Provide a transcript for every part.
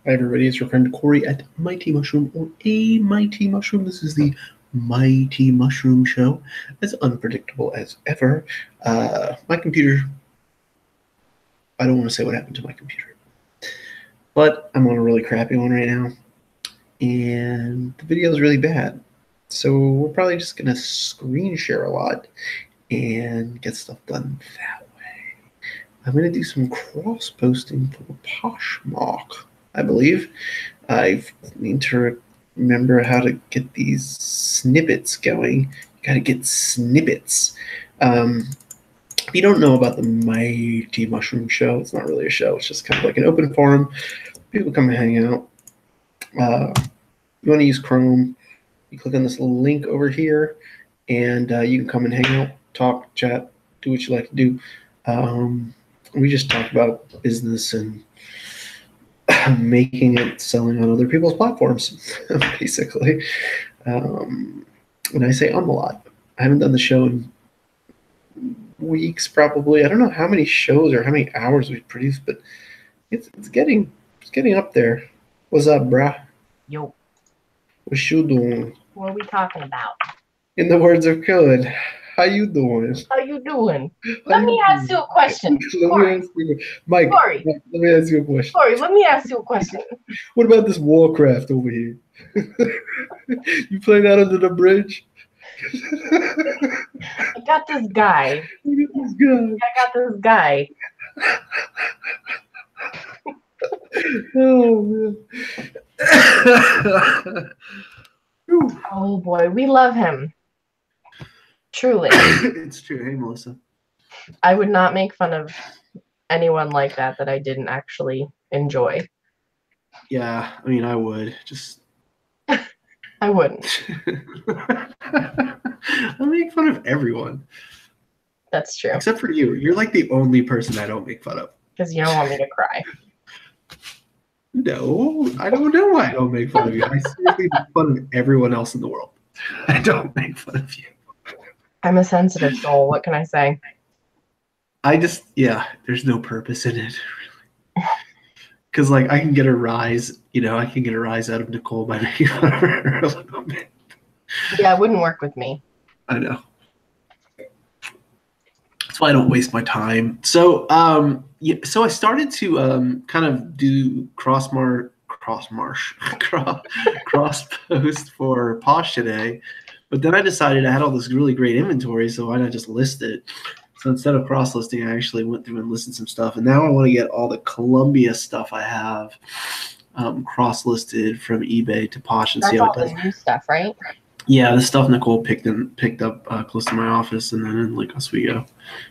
Hi everybody, it's your friend Corey at Mighty Mushroom or A Mighty Mushroom. This is the Mighty Mushroom Show, as unpredictable as ever. My computer, I don't want to say what happened to my computer, but I'm on a really crappy one right now, and the video is really bad. So we're probably just going to screen share a lot and get stuff done that way. I'm going to do some cross-posting for Poshmark, I believe. I need to remember how to get these snippets going. You got to get snippets. If you don't know about the Mighty Mushroom Show, it's not really a show. It's just kind of like an open forum. People come and hang out. You want to use Chrome, you click on this little link over here, and you can come and hang out, talk, chat, do what you like to do. We just talk about business and making it, selling on other people's platforms, basically. And I say a lot. I haven't done the show in weeks, probably. I don't know how many shows or how many hours we've produced, but it's getting up there. What's up, brah? Yo. What you doing? What are we talking about? In the words of Good, how you doing? How you doing? Let me ask you a question. Mike, Corey. let me ask you a question. Corey, let me ask you a question. What about this Warcraft over here? You play that under the bridge? I got this guy. Look at this guy. I got this guy. Oh, man. Oh, boy. We love him. Truly. It's true. Hey, Melissa. I would not make fun of anyone like that I didn't actually enjoy. Yeah, I mean, I would. Just... I wouldn't. I make fun of everyone. That's true. Except for you. You're like the only person I don't make fun of. Because you don't want me to cry. No, I don't know why I don't make fun of you. I seriously make fun of everyone else in the world. I don't make fun of you. I'm a sensitive soul. What can I say? There's no purpose in it, really. Because, like, I can get a rise, I can get a rise out of Nicole by making fun of her a little bit. Yeah, it wouldn't work with me. I know. That's why I don't waste my time. So, so I started to kind of do cross post for Posh today, but then I decided I had all this really great inventory, so why not just list it? So instead of cross listing, I actually went through and listed some stuff, and now I want to get all the Columbia stuff I have cross listed from eBay to Posh and see how it does. That's all the new stuff, right? Yeah, the stuff Nicole picked up close to my office, and then in like Oswego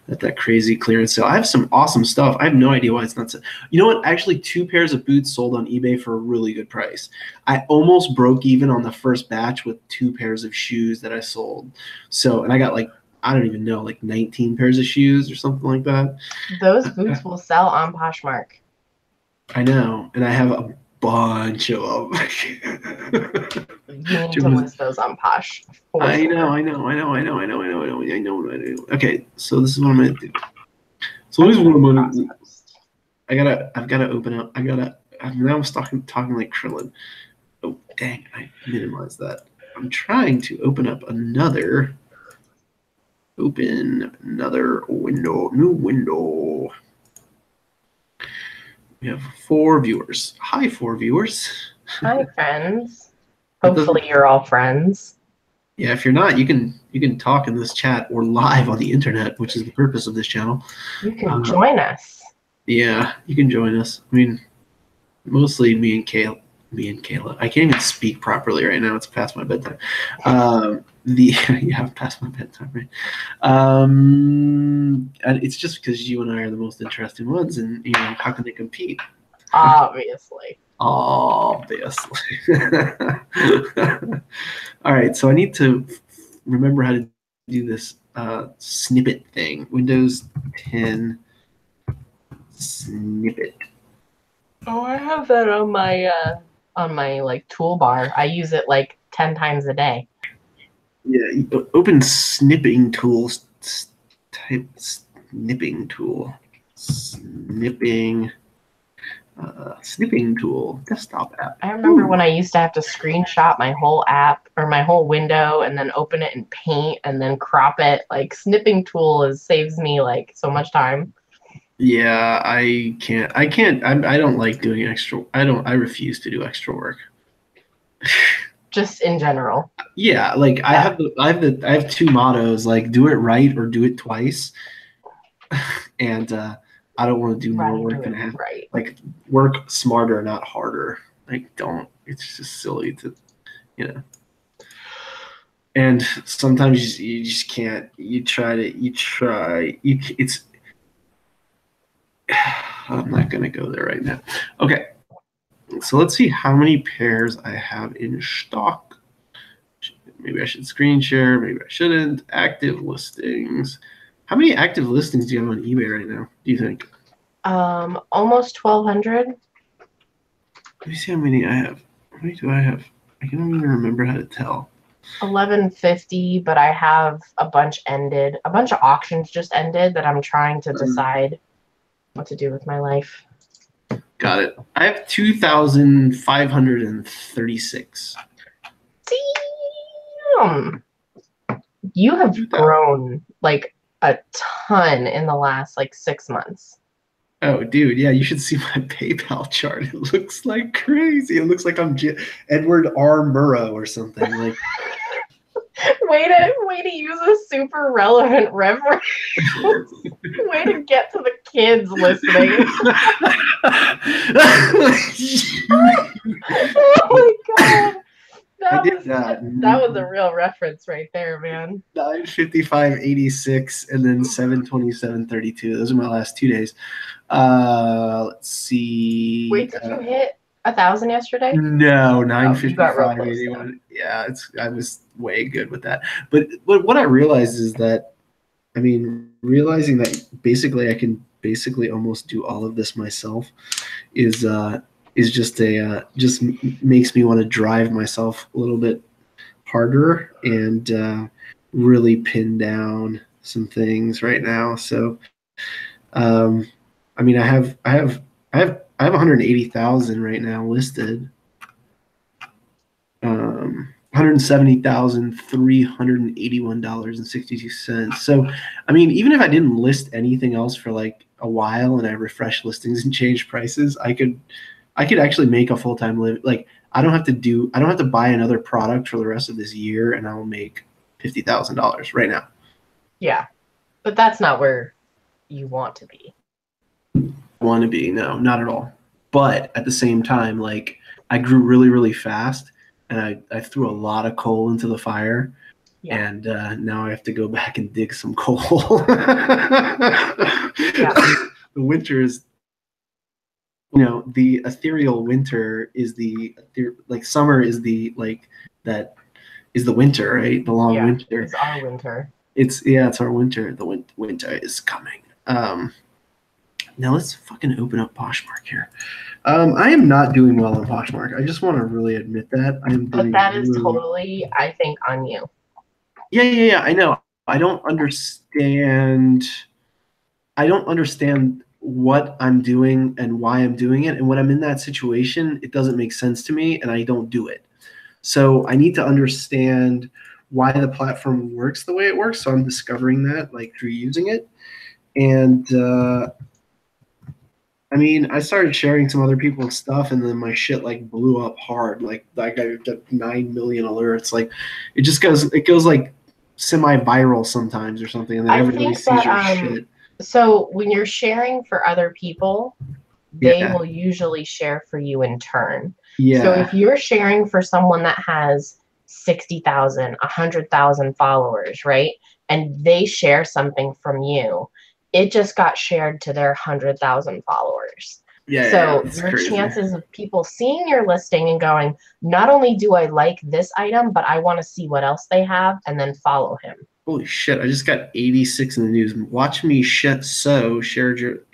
at that crazy clearance sale. I have some awesome stuff. I have no idea why it's not. You know what? Actually, 2 pairs of boots sold on eBay for a really good price. I almost broke even on the first batch with 2 pairs of shoes that I sold. So, and I got like, I don't even know, like 19 pairs of shoes or something like that. Those boots will sell on Poshmark. I know, and I have a bunch of them. You need to list those on Posh. I know. Okay, so this is what I'm gonna do. So this is what I'm gonna do. I've gotta open up. Now I'm talking like Krillin. Oh dang! I minimized that. I'm trying to open another window. New window. We have 4 viewers. Hi, 4 viewers. Hi, friends. Hopefully you're all friends. Yeah, if you're not, you can talk in this chat or live on the internet, which is the purpose of this channel. You can join us. Yeah, you can join us. I mean, mostly me and Kayla. I can't even speak properly right now. It's past my bedtime. Past my bedtime, right? And it's just because you and I are the most interesting ones, and how can they compete? Obviously. All right, so I need to remember how to do this snippet thing. Windows 10 snippet. Oh, I have that on my like toolbar. I use it like 10 times a day. Yeah, open snipping tools. Type snipping tool. Snipping. Snipping tool, desktop app. I remember Ooh. when I used to have to screenshot my whole app or my whole window and then open it in Paint and then crop it. Like snipping tool saves me like so much time. Yeah, I can't. I can't. I don't like doing extra. I don't. I refuse to do extra work. Just in general. Yeah, like Yeah. I have two mottos, like do it right or do it twice. And I don't want to do more Rather do work than it I have. right. Like work smarter, not harder. Like don't. It's just silly to, you know. And sometimes you just can't. You try to. You try. You. It's. I'm not gonna go there right now. Okay. So let's see how many pairs I have in stock. Maybe I should screen share. Maybe I shouldn't. Active listings. How many active listings do you have on eBay right now, do you think? Almost 1,200. Let me see how many I have. How many do I have? I don't even remember how to tell. 1150, but I have a bunch ended. A bunch of auctions just ended that I'm trying to decide what to do with my life. Got it. I have 2,536. Damn. You have grown like a ton in the last like 6 months. Oh, dude, yeah, you should see my PayPal chart. It looks like crazy. It looks like I'm Edward R. Murrow or something. Like, way to use a super relevant reference. Way to get to the kids listening. Oh my god. That was a real reference right there, man. 9:55:86 and then 7:27:32. Those are my last 2 days. Let's see. Wait, did you hit 1,000 yesterday? No, You got real close. 9:55:81. Yeah, I was way good with that. But what I realized is that, I mean, realizing that basically I can basically almost do all of this myself is just makes me want to drive myself a little bit harder and really pin down some things right now. So, I mean, I have 180,000 right now listed. 170,381.62. So, I mean, even if I didn't list anything else for like a while and I refresh listings and change prices, I could actually make a full-time living. Like I don't have to buy another product for the rest of this year and I'll make $50,000 right now. Yeah. But that's not where you want to be. Want to be, no, not at all. But at the same time, like I grew really, really fast and I threw a lot of coal into the fire. Yeah. And now I have to go back and dig some coal. Yeah. The winter is, the ethereal winter is like summer is the like that is the winter, right? The long winter. It's our winter. It's our winter. The winter is coming. Now let's fucking open up Poshmark here. I am not doing well on Poshmark. I just want to really admit that. But that is totally, I think, on you. Yeah. I know. I don't understand what I'm doing and why I'm doing it. And when I'm in that situation, it doesn't make sense to me and I don't do it. So I need to understand why the platform works the way it works. So I'm discovering that like through using it. And I mean, I started sharing some other people's stuff and then my shit like blew up hard. Like I got 9 million alerts. Like it goes like semi-viral sometimes or something. And then everybody sees your shit. So when you're sharing for other people, they will usually share for you in turn. Yeah. So if you're sharing for someone that has 60,000, 100,000 followers, right? And they share something from you, it just got shared to their 100,000 followers. Yeah. So your chances of people seeing your listing and going, not only do I like this item, but I want to see what else they have and then follow him. Holy shit, I just got 86 in the news. Watch me shared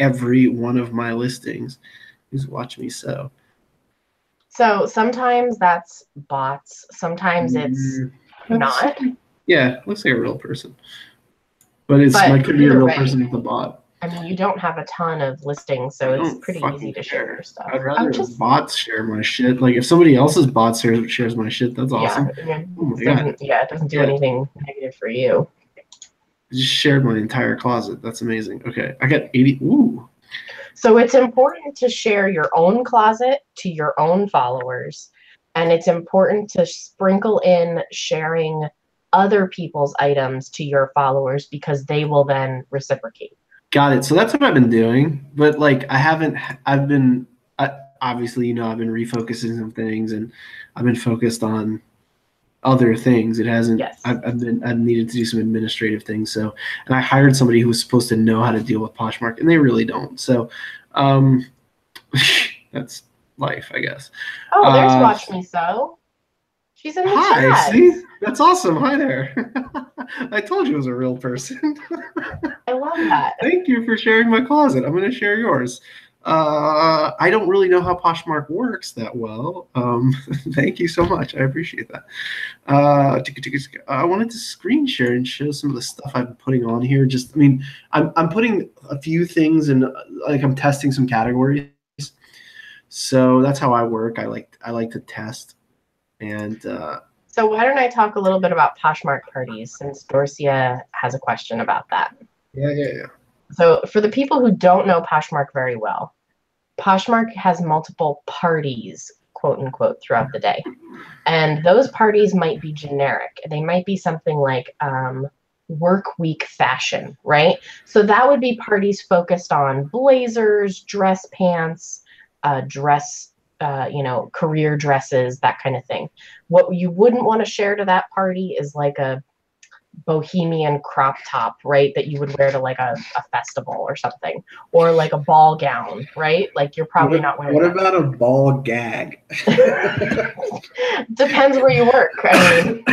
every one of my listings. Just watch me sew. So sometimes that's bots. Sometimes it's not. Yeah, looks like a real person. But it could be a real person with a bot. I mean, you don't have a ton of listings, so it's pretty easy to share your stuff. I'd rather bots share my shit. Like if somebody else's bot shares my shit, that's awesome. Yeah, oh my God. Yeah, it doesn't do anything negative for you. I just shared my entire closet. That's amazing. Okay, I got 80. Ooh. So it's important to share your own closet to your own followers, and it's important to sprinkle in sharing other people's items to your followers because they will then reciprocate. Got it. So that's what I've been doing, but like I've been obviously, I've been refocusing some things, and I've been focused on other things. It hasn't. Yes. I've needed to do some administrative things. So, and I hired somebody who was supposed to know how to deal with Poshmark, and they really don't. So, that's life, I guess. Oh, there's Watch Me Sew. She's in the chat. See? That's awesome. Hi there. I told you it was a real person. I love that. Thank you for sharing my closet. I'm going to share yours. I don't really know how Poshmark works that well. Thank you so much. I appreciate that. I wanted to screen share and show some of the stuff I've been putting on here. I'm putting a few things in, like I'm testing some categories. So that's how I work. I like to test. And so why don't I talk a little bit about Poshmark parties, since Dorcia has a question about that. Yeah. So for the people who don't know Poshmark very well, Poshmark has multiple parties, quote unquote, throughout the day. And those parties might be generic. They might be something like work week fashion, right? So that would be parties focused on blazers, dress pants, career dresses, that kind of thing. What you wouldn't want to share to that party is like a bohemian crop top, right, that you would wear to like a festival or something, or like a ball gown, right? Like you're probably not wearing. What about a ball gag? Depends where you work. I mean,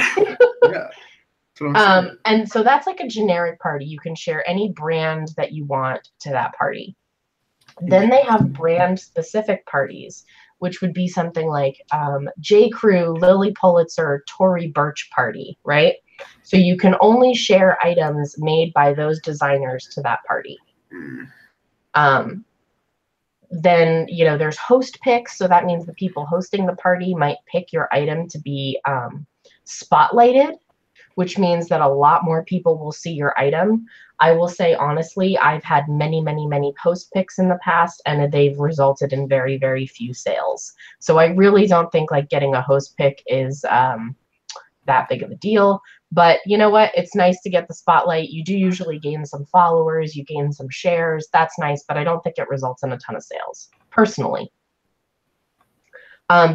yeah. And so that's like a generic party. You can share any brand that you want to that party. Then they have brand specific parties, which would be something like J. Crew, Lily Pulitzer, Tory Burch party, right? So you can only share items made by those designers to that party. Then, there's host picks. So that means the people hosting the party might pick your item to be spotlighted, which means that a lot more people will see your item. I will say, honestly, I've had many, many, many post picks in the past, and they've resulted in very, very few sales. So I really don't think like getting a host pick is that big of a deal. But you know what? It's nice to get the spotlight. You do usually gain some followers, you gain some shares. That's nice, but I don't think it results in a ton of sales, personally.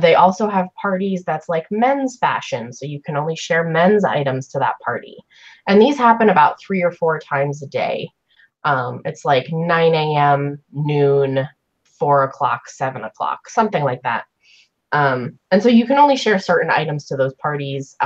They also have parties that's like men's fashion, so you can only share men's items to that party. And these happen about 3 or 4 times a day. It's like 9 a.m., noon, 4 o'clock, 7 o'clock, something like that. And so you can only share certain items to those parties.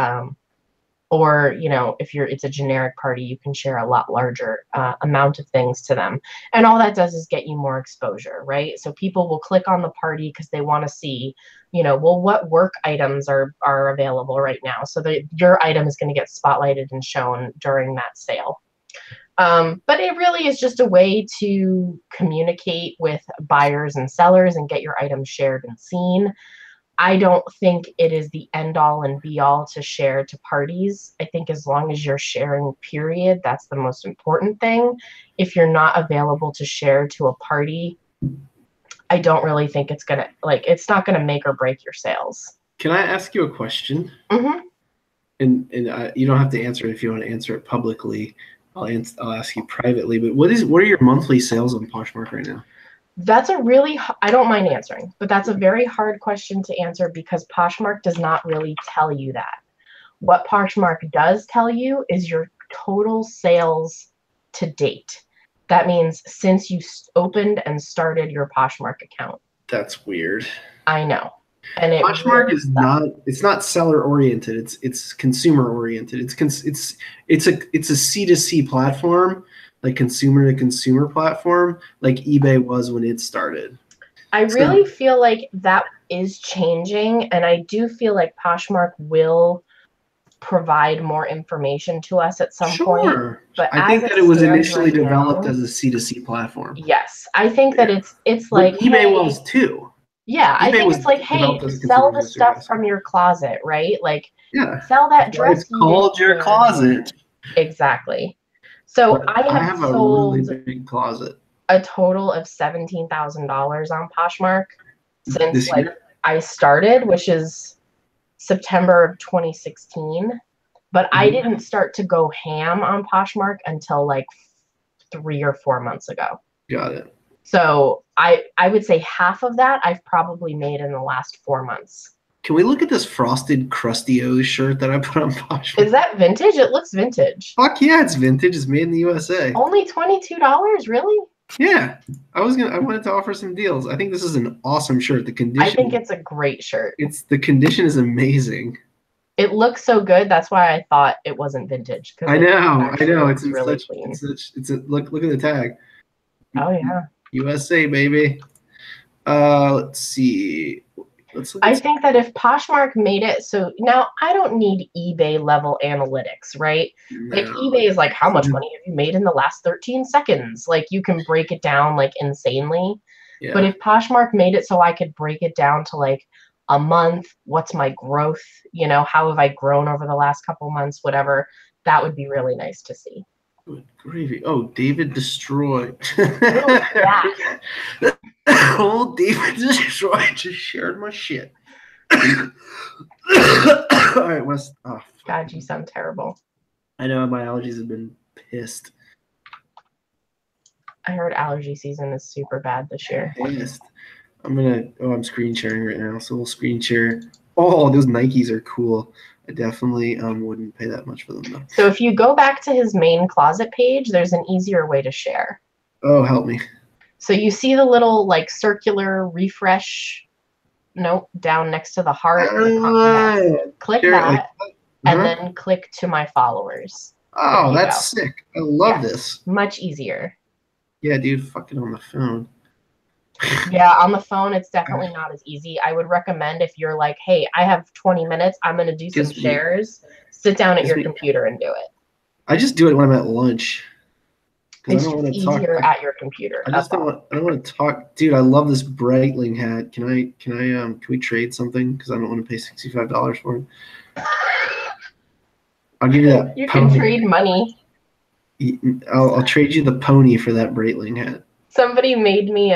Or, if it's a generic party, you can share a lot larger amount of things to them. And all that does is get you more exposure, right? So people will click on the party because they want to see, what work items are available right now. So that your item is going to get spotlighted and shown during that sale. But it really is just a way to communicate with buyers and sellers and get your items shared and seen. I don't think it is the end all and be all to share to parties. I think as long as you're sharing, period, that's the most important thing. If you're not available to share to a party, I don't really think it's not gonna make or break your sales. Can I ask you a question? Mm-hmm. And you don't have to answer it if you want to answer it publicly. I'll ask you privately. But what are your monthly sales on Poshmark right now? That's I don't mind answering, but that's a very hard question to answer because Poshmark does not really tell you that. What Poshmark does tell you is your total sales to date. That means since you opened and started your Poshmark account. That's weird. I know. And Poshmark really is it's not seller oriented. It's consumer oriented. It's a C2C platform, like consumer to consumer platform, like eBay was when it started. I really feel like that is changing, and I do feel like Poshmark will provide more information to us at some point. Sure. But I think that it was initially developed as a C2C platform. Yes. I think that it's like eBay was too. Yeah, I think it's like, hey, sell the stuff from your closet, right? Like, sell that dress. It's called your closet. Exactly. So I have sold a really big closet. A total of $17,000 on Poshmark since I started, which is September of 2016. But I didn't start to go ham on Poshmark until like 3 or 4 months ago. Got it. So I would say half of that I've probably made in the last 4 months. Can we look at this frosted Krusty-O's shirt that I put on Poshmark? Is that vintage? It looks vintage. Fuck yeah, it's vintage. It's made in the USA. Only $22, really? Yeah. I wanted to offer some deals. I think this is an awesome shirt. The condition, I think it's a great shirt. The condition is amazing. It looks so good. That's why I thought it wasn't vintage. I know. It's really clean. Look at the tag. Oh yeah. USA, baby. Let's see. I think that if Poshmark made it so now I don't need eBay level analytics, right? No. Like eBay is like, how much money have you made in the last 13 seconds? Like you can break it down like insanely. Yeah. But if Poshmark made it so I could break it down to like a month, what's my growth? You know, how have I grown over the last couple months? Whatever, that would be really nice to see. Good gravy. Oh, David Destroy. Oh, David Destroy just shared my shit. All right, Wes. Oh, God, you sound terrible. I know my allergies have been pissed. I heard allergy season is super bad this year. Pissed. I'm screen sharing right now, so we'll screen share. Oh, those Nikes are cool. I definitely wouldn't pay that much for them though. So if you go back to his main closet page, there's an easier way to share. Oh, help me. So you see the little like circular refresh note down next to the heart. Click that and then click to my followers. Oh, that's sick. I love this. Much easier. Yeah, dude, fucking on the phone. Yeah, on the phone, it's definitely not as easy. I would recommend if you're like, hey, I have 20 minutes, I'm going to do some shares, sit down at your computer and do it. I just do it when I'm at lunch. It's just easier at your computer. I don't want to talk. Dude, I love this Breitling hat. Can we trade something? Because I don't want to pay $65 for it. I'll give you that. You can trade money. I'll trade you the pony for that Breitling hat. Somebody made me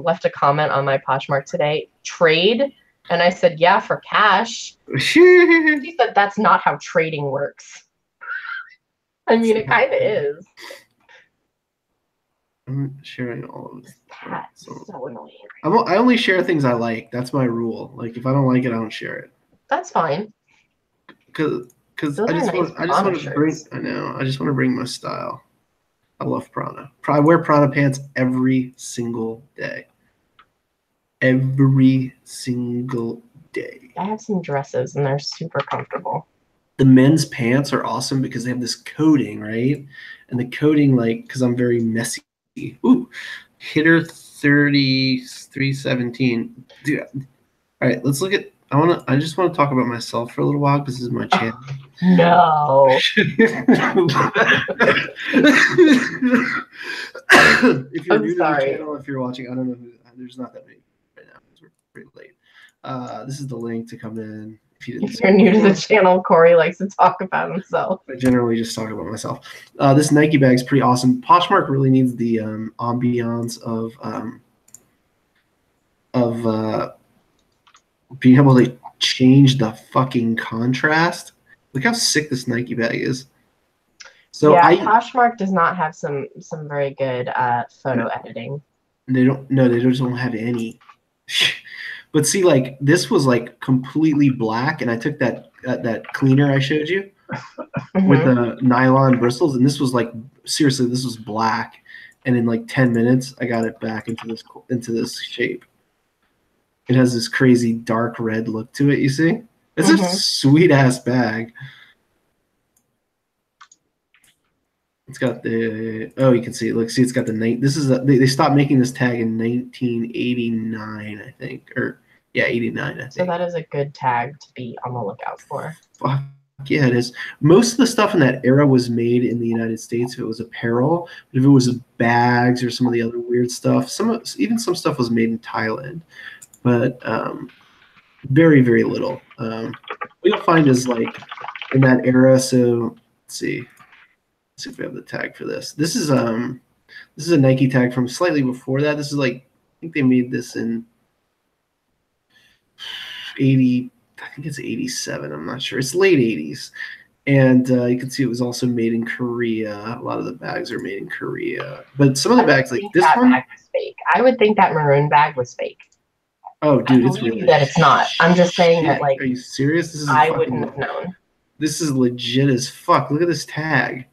left a comment on my Poshmark today. Trade, and I said, yeah, for cash. She said that's not how trading works. I mean, it kind of is. I'm sharing all of this. That's so annoying. I only share things I like. That's my rule. Like if I don't like it, I don't share it. That's fine. Because I just want to bring. I know. I just want to bring my style. I love Prada. I wear Prada pants every single day. Every single day. I have some dresses and they're super comfortable. The men's pants are awesome because they have this coating, right? And the coating, like, because I'm very messy. Ooh, Hitter 3317. Dude, all right, let's look at. I just want to talk about myself for a little while because this is my channel. No. If you're new to the channel, if you're watching, I don't know who. There's not that many right now because we're pretty late. This is the link to come in. If you're new to the channel, Corey likes to talk about himself. I generally just talk about myself. This Nike bag is pretty awesome. Poshmark really needs the ambiance of being able to change the fucking contrast. Look how sick this Nike bag is. So yeah, Poshmark does not have some very good photo editing. They just don't have any. But see, like this was like completely black, and I took that cleaner I showed you with the nylon bristles, and this was like seriously, this was black, and in like 10 minutes, I got it back into this shape. It has this crazy dark red look to it. You see, it's a sweet ass bag. It's got the you can see it. Look, see, it's got the night. This is they stopped making this tag in 1989, I think, or 89, I think. So that is a good tag to be on the lookout for. Fuck Yeah, it is. Most of the stuff in that era was made in the United States if it was apparel. But if it was bags or some of the other weird stuff, even some stuff was made in Thailand. But very, very little. What you'll find is like in that era. So let's see. Let's see if we have the tag for this. This is a Nike tag from slightly before that. This is like, I think they made this in 80. I think it's 87. I'm not sure. It's late 80s. And you can see it was also made in Korea. A lot of the bags are made in Korea. But some of the bags, like this one. Bag was fake. I would think that maroon bag was fake. Oh, dude, it's really that it's not. I'm just saying that, like, are you serious? This is I wouldn't have known. This is legit as fuck. Look at this tag.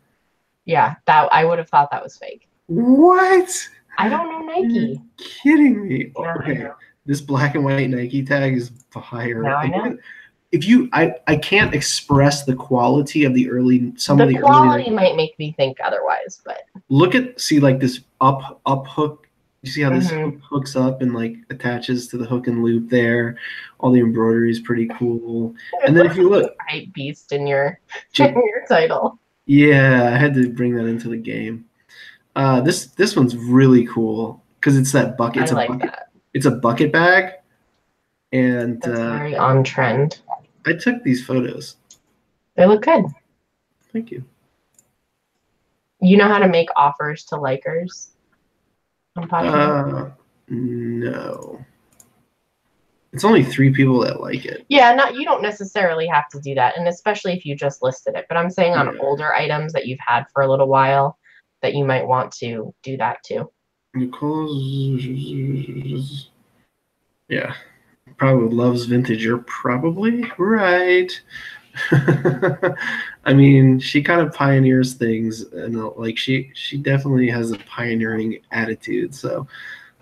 Yeah, that I would have thought that was fake. What? I don't know Nike. You're kidding me. No, okay. This black and white Nike tag is fire. Now I know. If you, I can't express the quality of the early. The quality might make me think otherwise, but look at like this up hook. You see how this hook hooks up and like attaches to the hook and loop there. All the embroidery is pretty cool. And then if you look, hype beast in your title. Yeah, I had to bring that into the game. This one's really cool because it's that bucket. It's that. It's a bucket bag, and that's very on trend. I took these photos. They look good. Thank you. You know how to make offers to likers? No. It's only 3 people that like it. Yeah, you don't necessarily have to do that, and especially if you just listed it. But I'm saying on older items that you've had for a little while, that you might want to do that too. Yeah, probably loves vintage. You're probably right. I mean, she kind of pioneers things, and like she definitely has a pioneering attitude. So,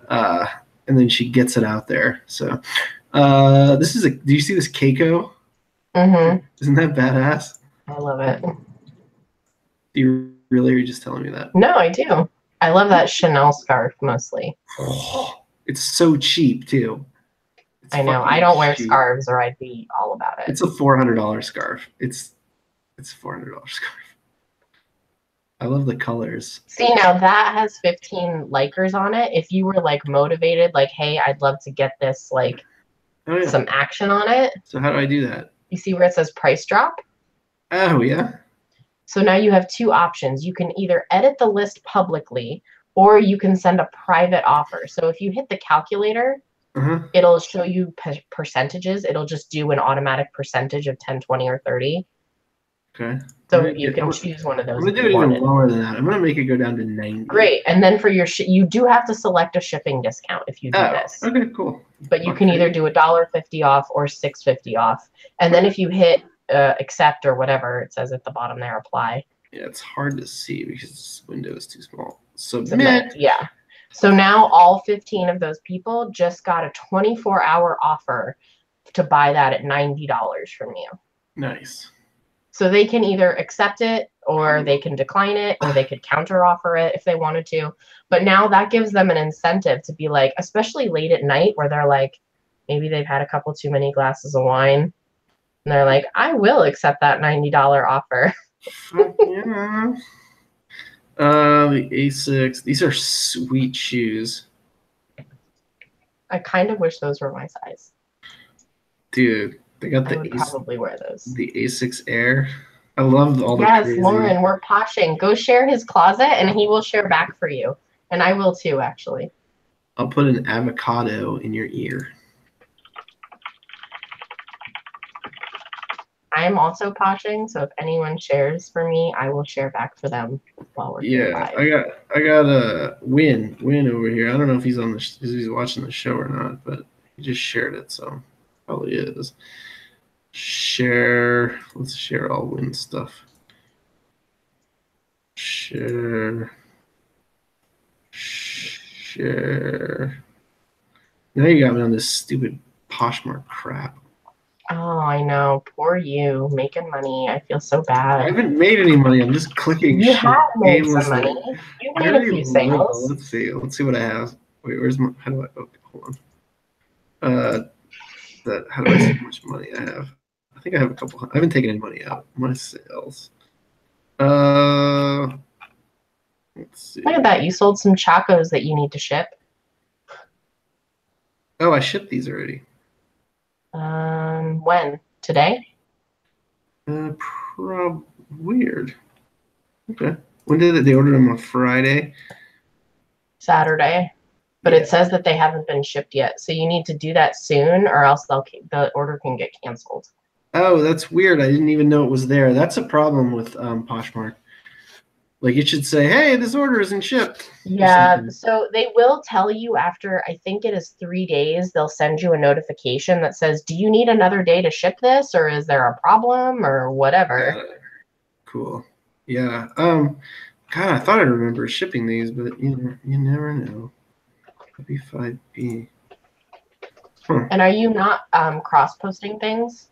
and then she gets it out there. So, this is do you see this Keiko? Mm-hmm. Isn't that badass? I love it. Do you really, or are you just telling me that? No, I do. I love that Chanel scarf mostly. It's so cheap too. I know. I don't wear scarves, or I'd be all about it. It's a $400 scarf. It's a $400 scarf. I love the colors. See, now that has 15 likers on it. If you were like motivated, like, hey, I'd love to get this, like, some action on it. So how do I do that? You see where it says price drop? Oh, yeah. So now you have 2 options. You can either edit the list publicly, or you can send a private offer. So if you hit the calculator, it'll show you percentages. It'll just do an automatic percentage of 10, 20, or 30. Okay. So you can choose one of those. I'm going to do it even lower than that. I'm going to make it go down to 90. Great. And then for your you do have to select a shipping discount if you do this. Okay, cool. But you can either do $1.50 off or $6.50 off. And then if you hit accept or whatever it says at the bottom there, apply. Yeah, it's hard to see because this window is too small. Submit. Yeah. So now all 15 of those people just got a 24-hour offer to buy that at $90 from you. Nice. So they can either accept it, or they can decline it, or they could counter offer it if they wanted to. But now that gives them an incentive to be like, especially late at night where they're like, maybe they've had a couple too many glasses of wine. And they're like, I will accept that $90 offer. Yeah. The A6. These are sweet shoes. I kind of wish those were my size. Dude, they got I would probably wear those. The A6 Air. I love all the crazy. Lauren, we're poshing. Go share his closet, and he will share back for you. And I will too, actually. I'll put an avocado in your ear. I am also poshing, so if anyone shares for me, I will share back for them while we're here live. I got a win over here. I don't know if he's he's watching the show or not, but he just shared it, so probably is. Share. Let's share all Win stuff. Share. Now you got me on this stupid Poshmark crap. Oh, I know. Poor you, making money. I feel so bad. I haven't made any money. I'm just clicking. You have made some money. You made a few sales. Let's see. Let's see what I have. Wait, where's my? How do I? Okay, hold on. How do I see how much money I have? think I have a couple. I haven't taken any money out. My sales. Let's see. Look at that. You sold some Chacos that you need to ship. Oh, I shipped these already. When? Today? Weird. Okay. When did they order them on Friday? Saturday. But it says that they haven't been shipped yet. So you need to do that soon or else the order can get canceled. Oh, that's weird. I didn't even know it was there. That's a problem with Poshmark. Like it should say, hey, this order isn't shipped. Yeah, so they will tell you after, I think it is 3 days, they'll send you a notification that says, do you need another day to ship this or is there a problem or whatever? Cool. Yeah. God, I thought I remember shipping these, but you never know. B5B. Huh. And are you not cross-posting things?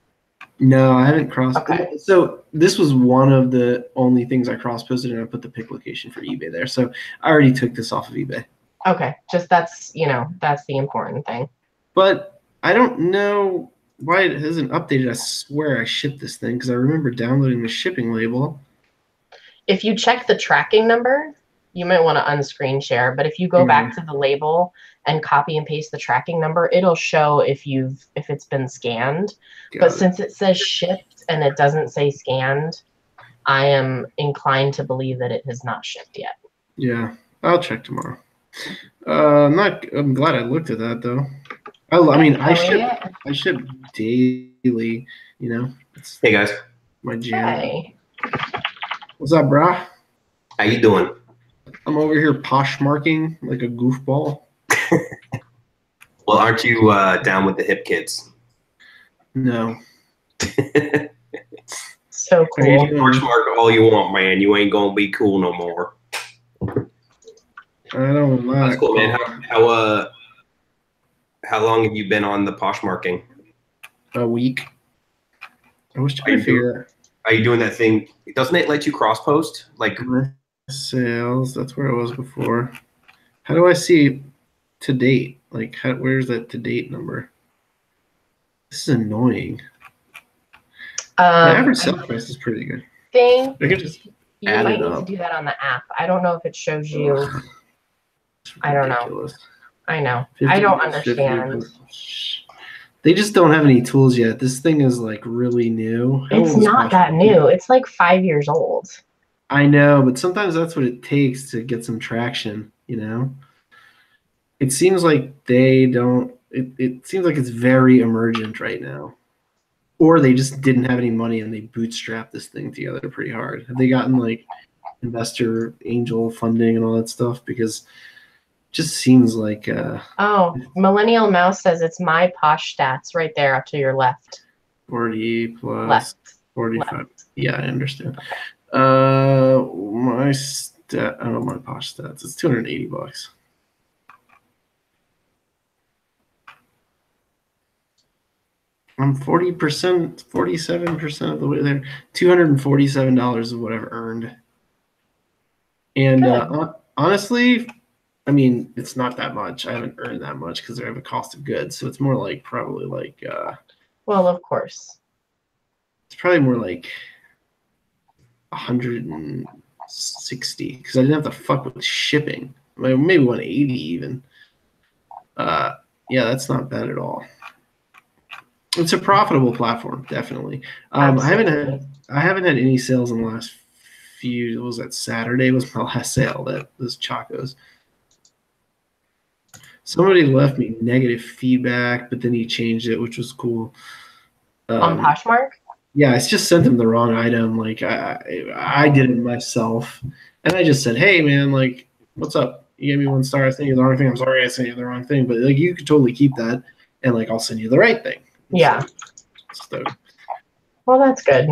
No, I haven't crossed. Okay. So this was one of the only things I cross-posted, and I put the pick location for eBay there. So I already took this off of eBay. Okay, just that's the important thing. But I don't know why it hasn't updated. I swear I shipped this thing because I remember downloading the shipping label. If you check the tracking number, you might want to unscreen share, but if you go back to the label and copy and paste the tracking number, it'll show if it's been scanned. But since it says shipped and it doesn't say scanned, I am inclined to believe that it has not shipped yet. Yeah, I'll check tomorrow. I'm glad I looked at that though. I ship daily, you know. Hey guys. My jam. Hey. What's up, brah? How you doing? I'm over here poshmarking like a goofball. Well, aren't you down with the hip kids? No. So cool. You can poshmark all you want, man. You ain't gonna be cool no more. I don't like. That's cool, man. How long have you been on the poshmarking? A week. I was trying to figure out. Are you doing that thing? Doesn't it let you cross post? Like sales. That's where I was before. How do I see to date? Like, where's that to date number? This is annoying. My average sell price is pretty good. I could just you might need to do that on the app. I don't know if it shows you. I don't know. I know. I don't understand. They just don't have any tools yet. This thing is like really new. It's not that new. It's like 5 years old. I know, but sometimes that's what it takes to get some traction, you know? It seems like they don't, it seems like it's very emergent right now. Or they just didn't have any money and they bootstrapped this thing together pretty hard. Have they gotten like investor angel funding and all that stuff? Because it just seems like Millennial Mouse says it's my posh stats right there up to your left. 40 plus left. 45. Left. Yeah, I understand. I don't know my posh stats. It's $280. I'm 40%, 47% of the way there. $247 is what I've earned. And honestly, I mean, it's not that much. I haven't earned that much because I have a cost of goods. So it's more like probably like. Well, of course. It's probably more like 160 because I didn't have to fuck with shipping. Maybe 180 even. Yeah, that's not bad at all. It's a profitable platform, definitely. I haven't had any sales in the last few. What was that? Saturday was my last sale. That was Chacos. Somebody left me negative feedback, but then he changed it, which was cool. On Poshmark? Yeah, I just sent him the wrong item. Like I did it myself, and I just said, "Hey, man, like, what's up? You gave me 1 star. I sent you the wrong thing. I'm sorry, I sent you the wrong thing, but like, you could totally keep that, and like, I'll send you the right thing." Yeah. So, well, that's good.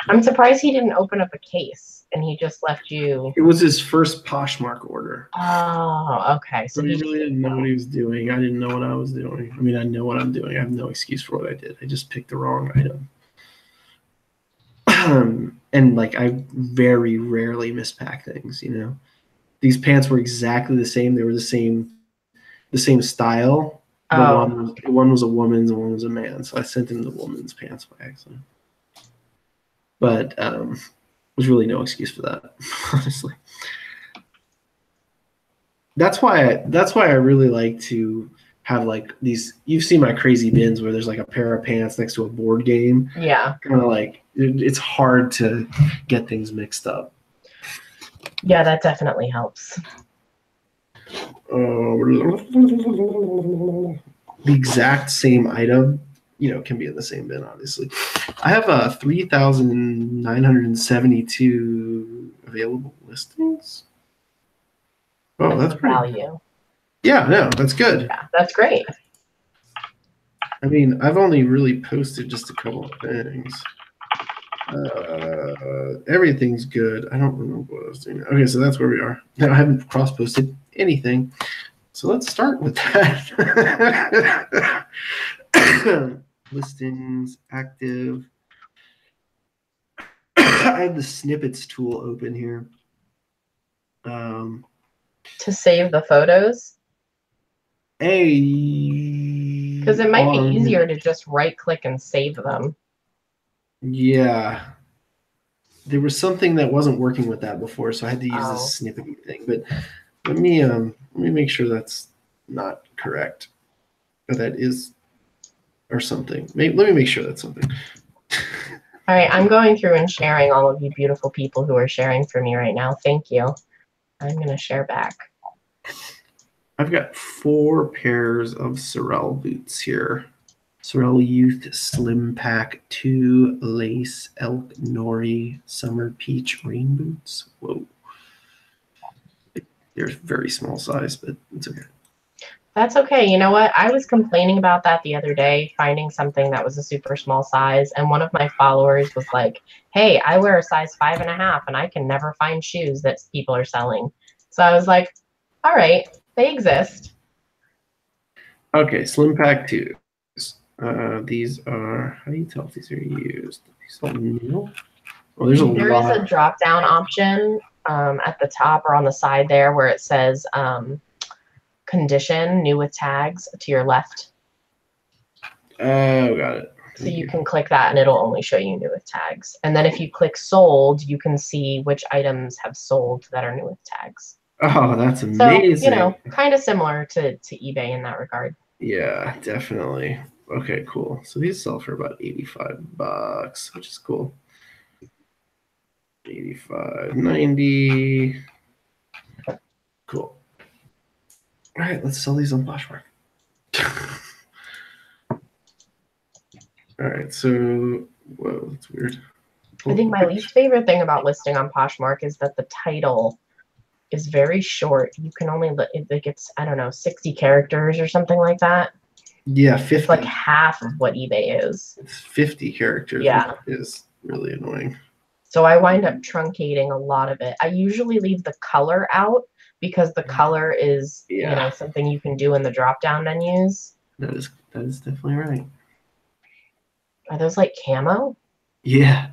I'm surprised he didn't open up a case and he just left you. It was his first Poshmark order. Oh, okay. So he really didn't know what he was doing. I didn't know what I was doing. I mean, I know what I'm doing. I have no excuse for what I did. I just picked the wrong item. And like, I very rarely mispack things, you know. These pants were exactly the same. They were the same style. But Oh. one was a woman's and one was a man. So I sent him the woman's pants by accident. But there's really no excuse for that, honestly. That's why I really like to have like these. You've seen my crazy bins where there's like a pair of pants next to a board game. Yeah. Kind of like it's hard to get things mixed up. Yeah, that definitely helps. The exact same item, can be in the same bin, obviously. I have 3,972 available listings. Oh, that's pretty value. Yeah, no, that's good. Yeah, that's great. I mean, I've only really posted just a couple of things. Everything's good. I don't remember what I was doing. Okay, so that's where we are. Now I haven't cross-posted anything. So let's start with that. Listings, active. I have the snippets tool open here. To save the photos? Because it might be easier to just right-click and save them. Yeah. There was something that wasn't working with that before, so I had to use this snippety thing. But let me make sure that's not correct. Or that is, or something. Let me make sure that's something. All right, I'm going through and sharing all of you beautiful people who are sharing for me right now. Thank you. I'm going to share back. I've got 4 pairs of Sorel boots here. Sorel Youth Slim Pack 2 Lace Elk Nori Summer Peach Rain Boots. Whoa. They're very small size, but it's okay. That's okay. You know what? I was complaining about that the other day, finding something that was a super small size. And one of my followers was like, hey, I wear a size 5.5 and I can never find shoes that people are selling. So I was like, all right, they exist. Okay, Slim Pack 2. These are, how do you tell if these are used? These are new. Well, there's there is a drop down option at the top or on the side there where it says condition, new with tags to your left. Oh, got it. So you can click that and it'll only show you new with tags. And then if you click sold, you can see which items have sold that are new with tags. Oh, that's amazing. So, kind of similar to eBay in that regard. Yeah, definitely. Okay, cool. So these sell for about $85, which is cool. 85, 90. Cool. All right, let's sell these on Poshmark. All right, so whoa, that's weird. I think my least favorite thing about listing on Poshmark is that the title is very short. You can only it gets, I don't know, 60 characters or something like that. Yeah, 50. It's like half of what eBay is. It's 50 characters. Yeah, which is really annoying. So I wind up truncating a lot of it. I usually leave the color out because the color is, something you can do in the drop-down menus. That is definitely right. Are those like camo? Yeah.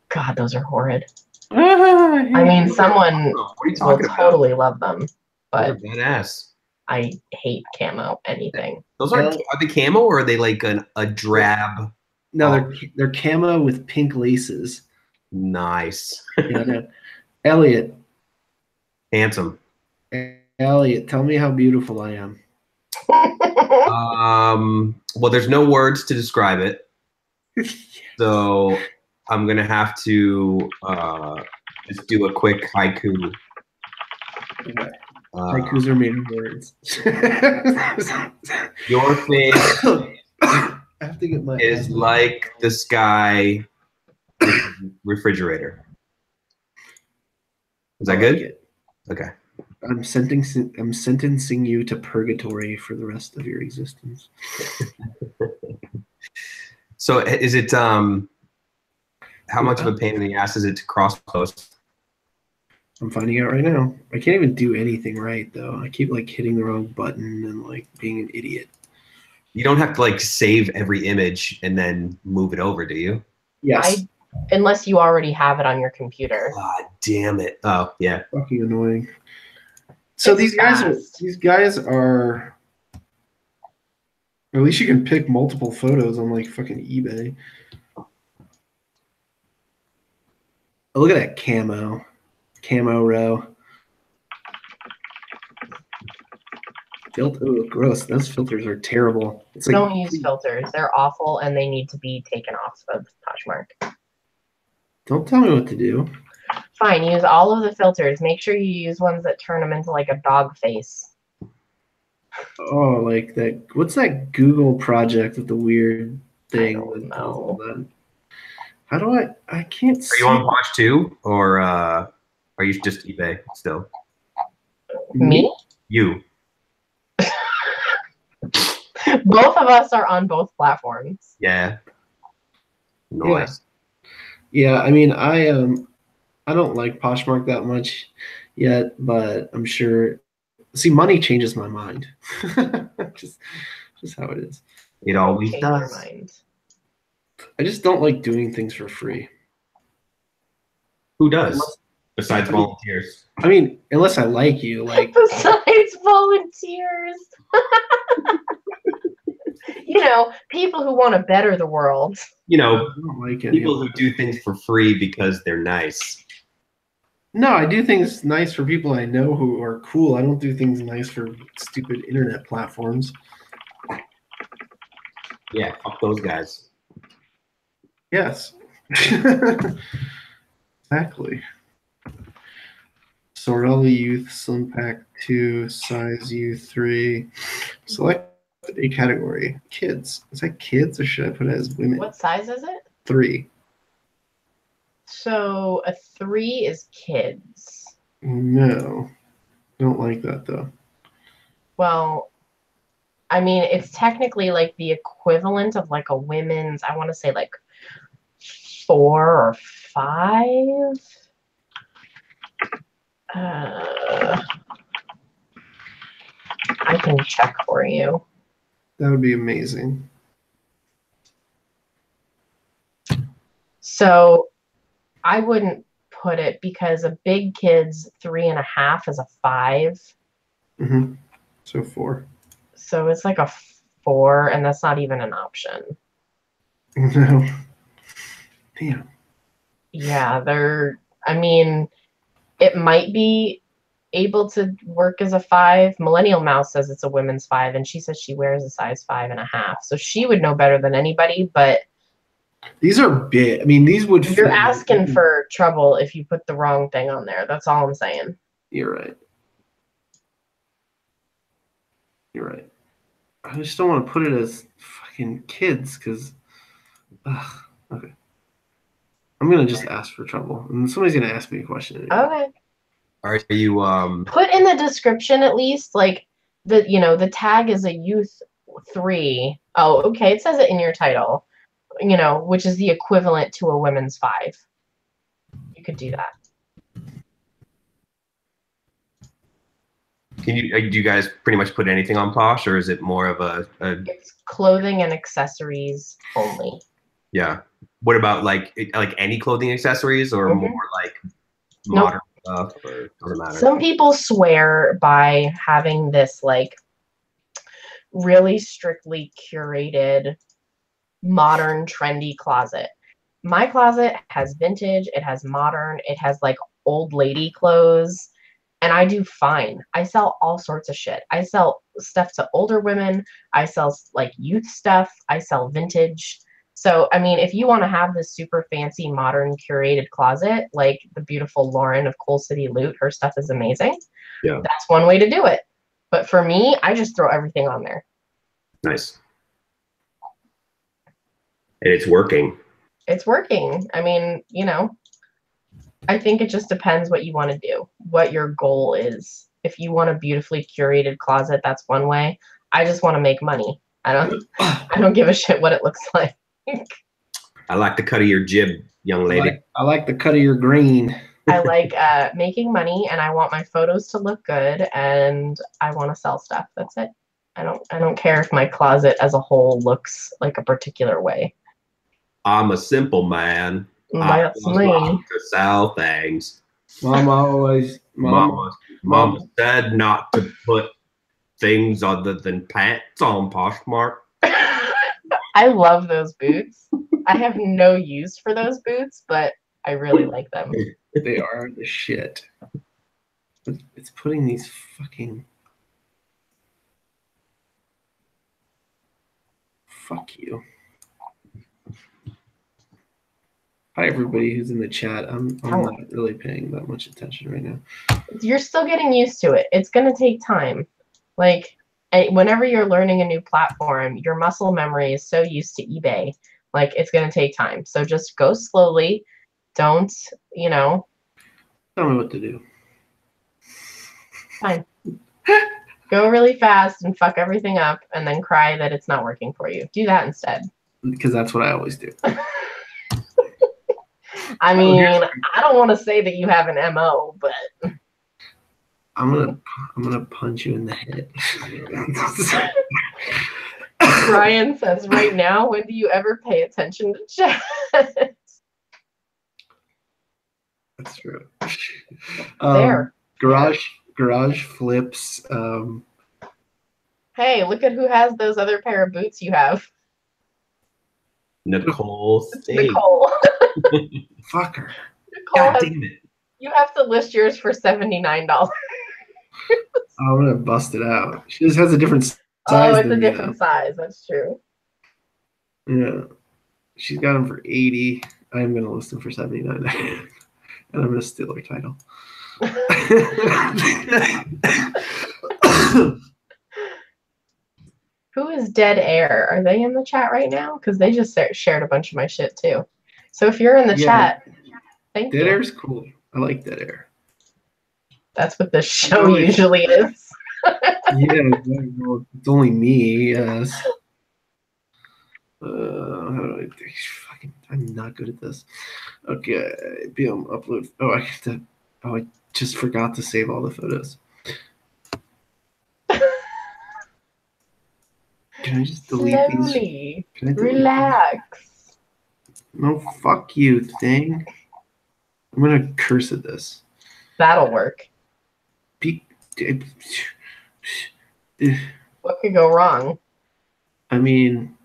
God, those are horrid. I mean, someone will totally love them, but they're badass. I hate camo anything. Those are they camo or are they like a drab? No, they're camo with pink laces. Nice. Yeah, Elliot. Handsome. Elliot, tell me how beautiful I am. Well, there's no words to describe it. So I'm going to have to just do a quick haiku. Okay. Haikus are made of words. Your face I have to get my is like the sky refrigerator. Is that good? Okay. I'm sentencing you to purgatory for the rest of your existence. So is it how much of a pain in the ass is it to cross post? I'm finding out right now. I can't even do anything right though. I keep like hitting the wrong button and like being an idiot. You don't have to like save every image and then move it over, do you? Yes. Unless you already have it on your computer. God damn it. Oh, yeah. Fucking annoying. So these guys are Or at least you can pick multiple photos on like fucking eBay. Oh, look at that camo row. Ooh, gross. Those filters are terrible. It's like, don't use filters. They're awful and they need to be taken off of Poshmark. Don't tell me what to do. Fine, use all of the filters. Make sure you use ones that turn them into like a dog face. Oh, like that. What's that Google project with the weird thing? I don't know. How do I can't see. Are you on Posh too? Or are you just eBay still? Me? You. Both of us are on both platforms. Yeah. Nice. Yeah, I mean, I don't like Poshmark that much yet, but I'm sure. See, money changes my mind. just how it is. It always does. I just don't like doing things for free. Who does? Besides volunteers. I mean, unless I like you, like. Besides volunteers. You know, people who want to better the world. You know, I don't like people who do things for free because they're nice. No, I do things nice for people I know who are cool. I don't do things nice for stupid internet platforms. Yeah, fuck those guys. Yes. Exactly. Sorelli Youth Slim Pack 2, size U3. Select a category. Kids. Is that kids or should I put it as women? What size is it? 3. So a 3 is kids. No. Don't like that though. Well, I mean, it's technically like the equivalent of like a women's, I want to say like 4 or 5. I can check for you. That would be amazing. So I wouldn't put it because a big kid's 3.5 is a 5. Mm-hmm. So 4. So it's like a 4, and that's not even an option. No. Damn. Yeah, I mean, it might be able to work as a 5. Millennial Mouse says it's a women's 5, and she says she wears a size 5.5. So she would know better than anybody, but these are big. I mean, these would. You're asking for trouble if you put the wrong thing on there. That's all I'm saying. You're right. You're right. I just don't want to put it as fucking kids because. Okay. I'm gonna just ask for trouble, and somebody's gonna ask me a question. Anyway. Okay. Are you put in the description at least like the tag is a youth 3. Oh, okay. It says it in your title. Which is the equivalent to a women's 5. You could do that. do you guys pretty much put anything on Posh, or is it more of a? It's clothing and accessories only. Yeah. What about like any clothing accessories, or more like modern stuff, or doesn't matter? Some people swear by having this like really strictly curated modern trendy closet. My closet has vintage, it has modern, it has like old lady clothes, and I do fine. I sell all sorts of shit. I sell stuff to older women, I sell like youth stuff, I sell vintage. So, I mean, if you want to have this super fancy modern curated closet, like the beautiful Lauren of Coal City Loot, her stuff is amazing. Yeah. That's one way to do it. But for me, I just throw everything on there. Nice. And it's working. It's working. I mean, I think it just depends what you want to do, what your goal is. If you want a beautifully curated closet, that's one way. I just want to make money. I don't give a shit what it looks like. I like the cut of your jib, young lady. I like the cut of your green. I like making money, and I want my photos to look good, and I want to sell stuff. That's it. I don't care if my closet as a whole looks like a particular way. I'm a simple man. That's me. To sell things. Mama said not to put things other than pants on Poshmark. I love those boots. I have no use for those boots, but I really like them. They are the shit. It's putting these fucking... Fuck you. Hi, everybody who's in the chat. I'm not really paying that much attention right now. You're still getting used to it. It's going to take time. Like, whenever you're learning a new platform, your muscle memory is so used to eBay. Like, it's going to take time. So just go slowly. Don't, you know. Tell me what to do. Fine. Go really fast and fuck everything up and then cry that it's not working for you. Do that instead. Because that's what I always do. I mean, I don't want to say that you have an MO, but I'm gonna punch you in the head. Ryan says right now, when do you ever pay attention to chat? That's true. There. Garage flips. Hey, look at who has those other pair of boots you have. Nicole. Nicole. Fuck her. God damn it. You have to list yours for $79. I'm gonna bust it out. She just has a different size. Oh, it's a different size. That's true. Yeah. She's got them for 80. I'm gonna list them for 79. And I'm gonna steal her title. Who is Dead Air? Are they in the chat right now? Because they just shared a bunch of my shit too. So if you're in the chat, thank you. Dead Air's cool. I like Dead Air. That's what this show usually is. Yeah, well, it's only me. Yes. How do I do? I'm not good at this. Okay, BM upload. Oh, I have to. Oh, I just forgot to save all the photos. Can I just delete Slowly. these? Can I Relax. These? No, fuck you, thing. I'm gonna curse at this. That'll work. What could go wrong? I mean,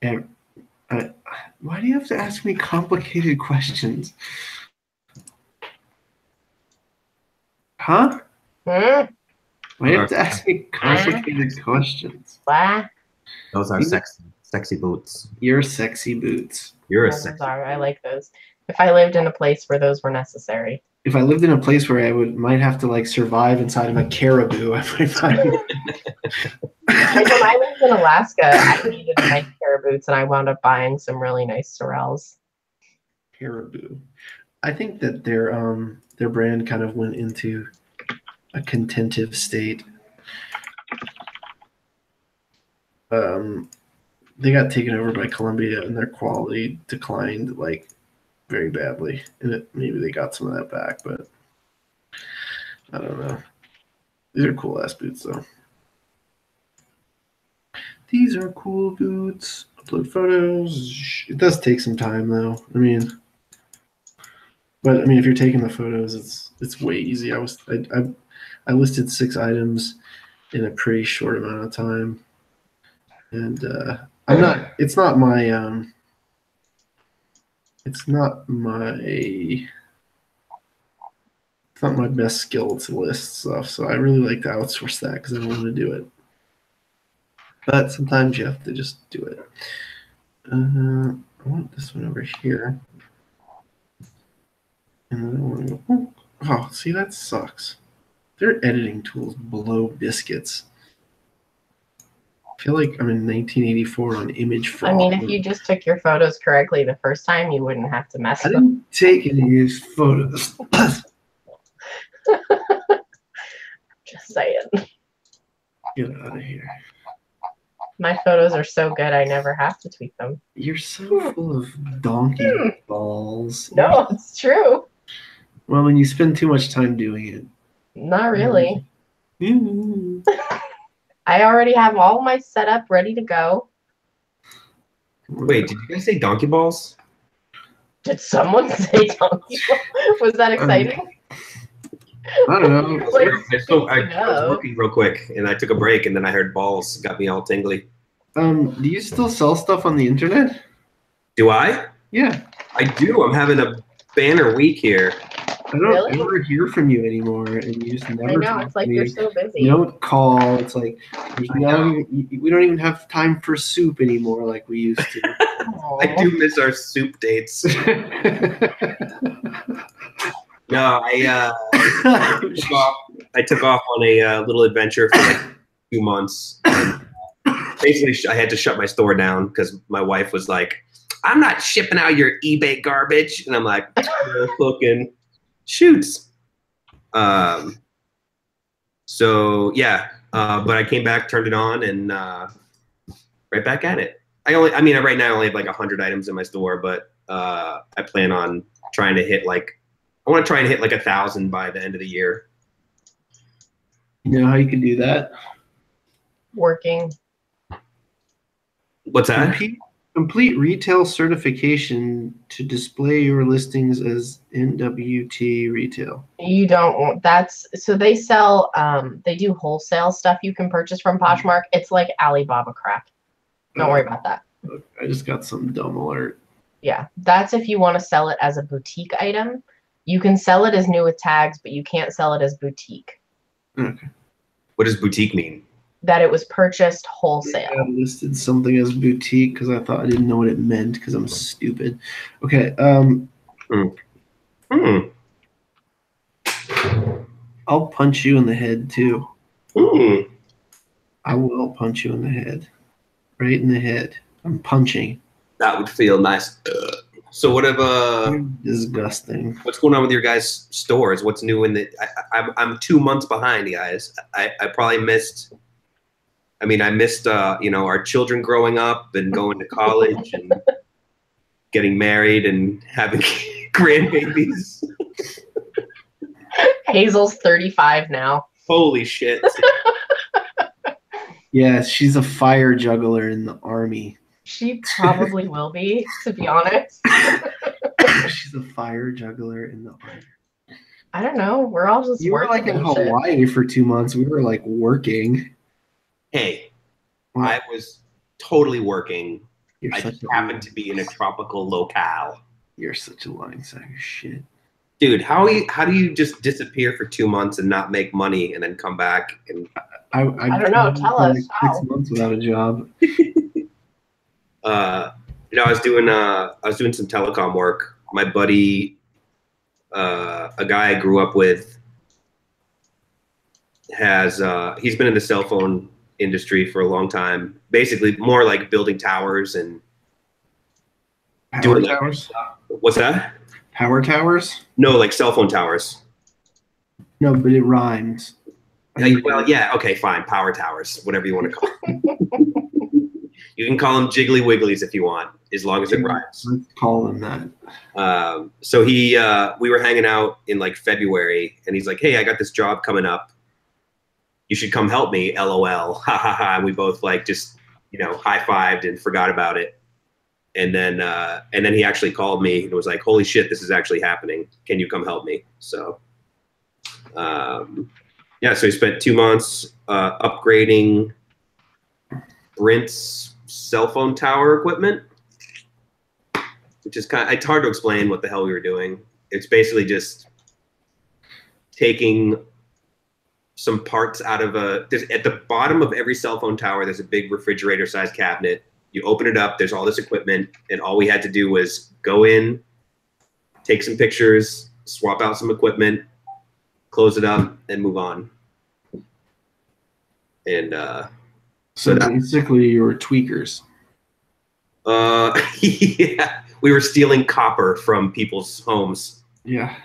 why do you have to ask me complicated questions? Huh? Why do you have to ask me complicated questions? What? Those are sexy boots. You're sexy boots. You're a those sexy. Are. I like those. If I lived in a place where those were necessary. If I lived in a place where I might have to like survive inside of a caribou, I might find. Like when I lived in Alaska, I needed nice pair of boots, and I wound up buying some really nice Sorels. Caribou. I think that their brand kind of went into a contentive state. They got taken over by Columbia, and their quality declined like very badly. And maybe they got some of that back, but I don't know. These are cool ass boots, though. These are cool boots. Upload photos. It does take some time, though. If you're taking the photos, it's way easy. I listed 6 items in a pretty short amount of time, and it's not my best skill to list stuff. So I really like to outsource that because I don't want to do it. But sometimes you have to just do it. I want this one over here. And then I want to go, oh, see, that sucks. Their editing tools blow biscuits. I feel like I'm in 1984 on image fraud. I mean, if you just took your photos correctly the first time, you wouldn't have to mess I them. didn't take any of these photos. Just saying. Get out of here. My photos are so good, I never have to tweak them. You're so full of donkey balls. No, it's true. Well, when you spend too much time doing it. Not really. I already have all my setup ready to go. Wait, did you guys say donkey balls? Did someone say donkey balls? Was that exciting? I don't know. I was working real quick, and I took a break, and then I heard balls. Got me all tingly. Do you still sell stuff on the internet? Do I? Yeah. I do. I'm having a banner week here. I don't ever hear from you anymore, and you just never. I know, it's like you're so busy. You don't call. It's like we don't even have time for soup anymore like we used to. I do miss our soup dates. No, I took off on a little adventure for like 2 months. Basically, I had to shut my store down because my wife was like, "I'm not shipping out your eBay garbage," and I'm like, "Fucking shoots." So yeah, but I came back, turned it on, and right back at it. I mean, right now I only have like 100 items in my store, but I plan on trying to hit like. I want to try and hit like 1,000 by the end of the year. You know how you can do that? Working. What's that? Complete retail certification to display your listings as NWT retail. You don't want so they sell they do wholesale stuff you can purchase from Poshmark. It's like Alibaba crap. Don't worry about that. I just got some dumb alert. Yeah, that's if you want to sell it as a boutique item. You can sell it as new with tags, but you can't sell it as boutique. Okay. What does boutique mean? That it was purchased wholesale. I listed something as boutique because I thought I didn't know what it meant because I'm stupid. Okay. I'll punch you in the head too. I will punch you in the head. Right in the head. I'm punching. That would feel nice. So what disgusting. What's going on with your guys' stores? What's new in the? I'm 2 months behind, guys. I probably missed. I mean, I missed our children growing up and going to college and getting married and having grandbabies. Hazel's 35 now. Holy shit. Yeah, she's a fire juggler in the army. She probably will be, to be honest. She's a fire juggler in the army. I don't know. We're all just You were like in Hawaii for 2 months. We were like working. Hey, I was totally working. I just happened to be in a tropical locale. You're such a lying sack of shit. Dude, how do you just disappear for 2 months and not make money and then come back? And I don't know. Tell us. Like 6 months without a job. I was doing some telecom work. My buddy, a guy I grew up with, he's been in the cell phone industry for a long time. Basically, more like building towers and doing towers. What's that? Power towers? No, like cell phone towers. No, but it rhymes. Well, yeah, okay, fine. Power towers, whatever you want to call them. You can call them jiggly wigglies if you want, as long as it rhymes. Let's call them that. So we were hanging out in like February, and he's like, "Hey, I got this job coming up. You should come help me." LOL. Ha ha ha. And we both like just high-fived and forgot about it. And then he actually called me and was like, "Holy shit, this is actually happening. Can you come help me?" So, yeah. So he spent 2 months upgrading Brent's cell phone tower equipment, which is it's hard to explain what the hell we were doing. It's basically just taking some parts out of at the bottom of every cell phone tower, there's a big refrigerator-sized cabinet. You open it up, there's all this equipment, and all we had to do was go in, take some pictures, swap out some equipment, close it up, and move on. And so basically you were tweakers. Yeah, we were stealing copper from people's homes. Yeah.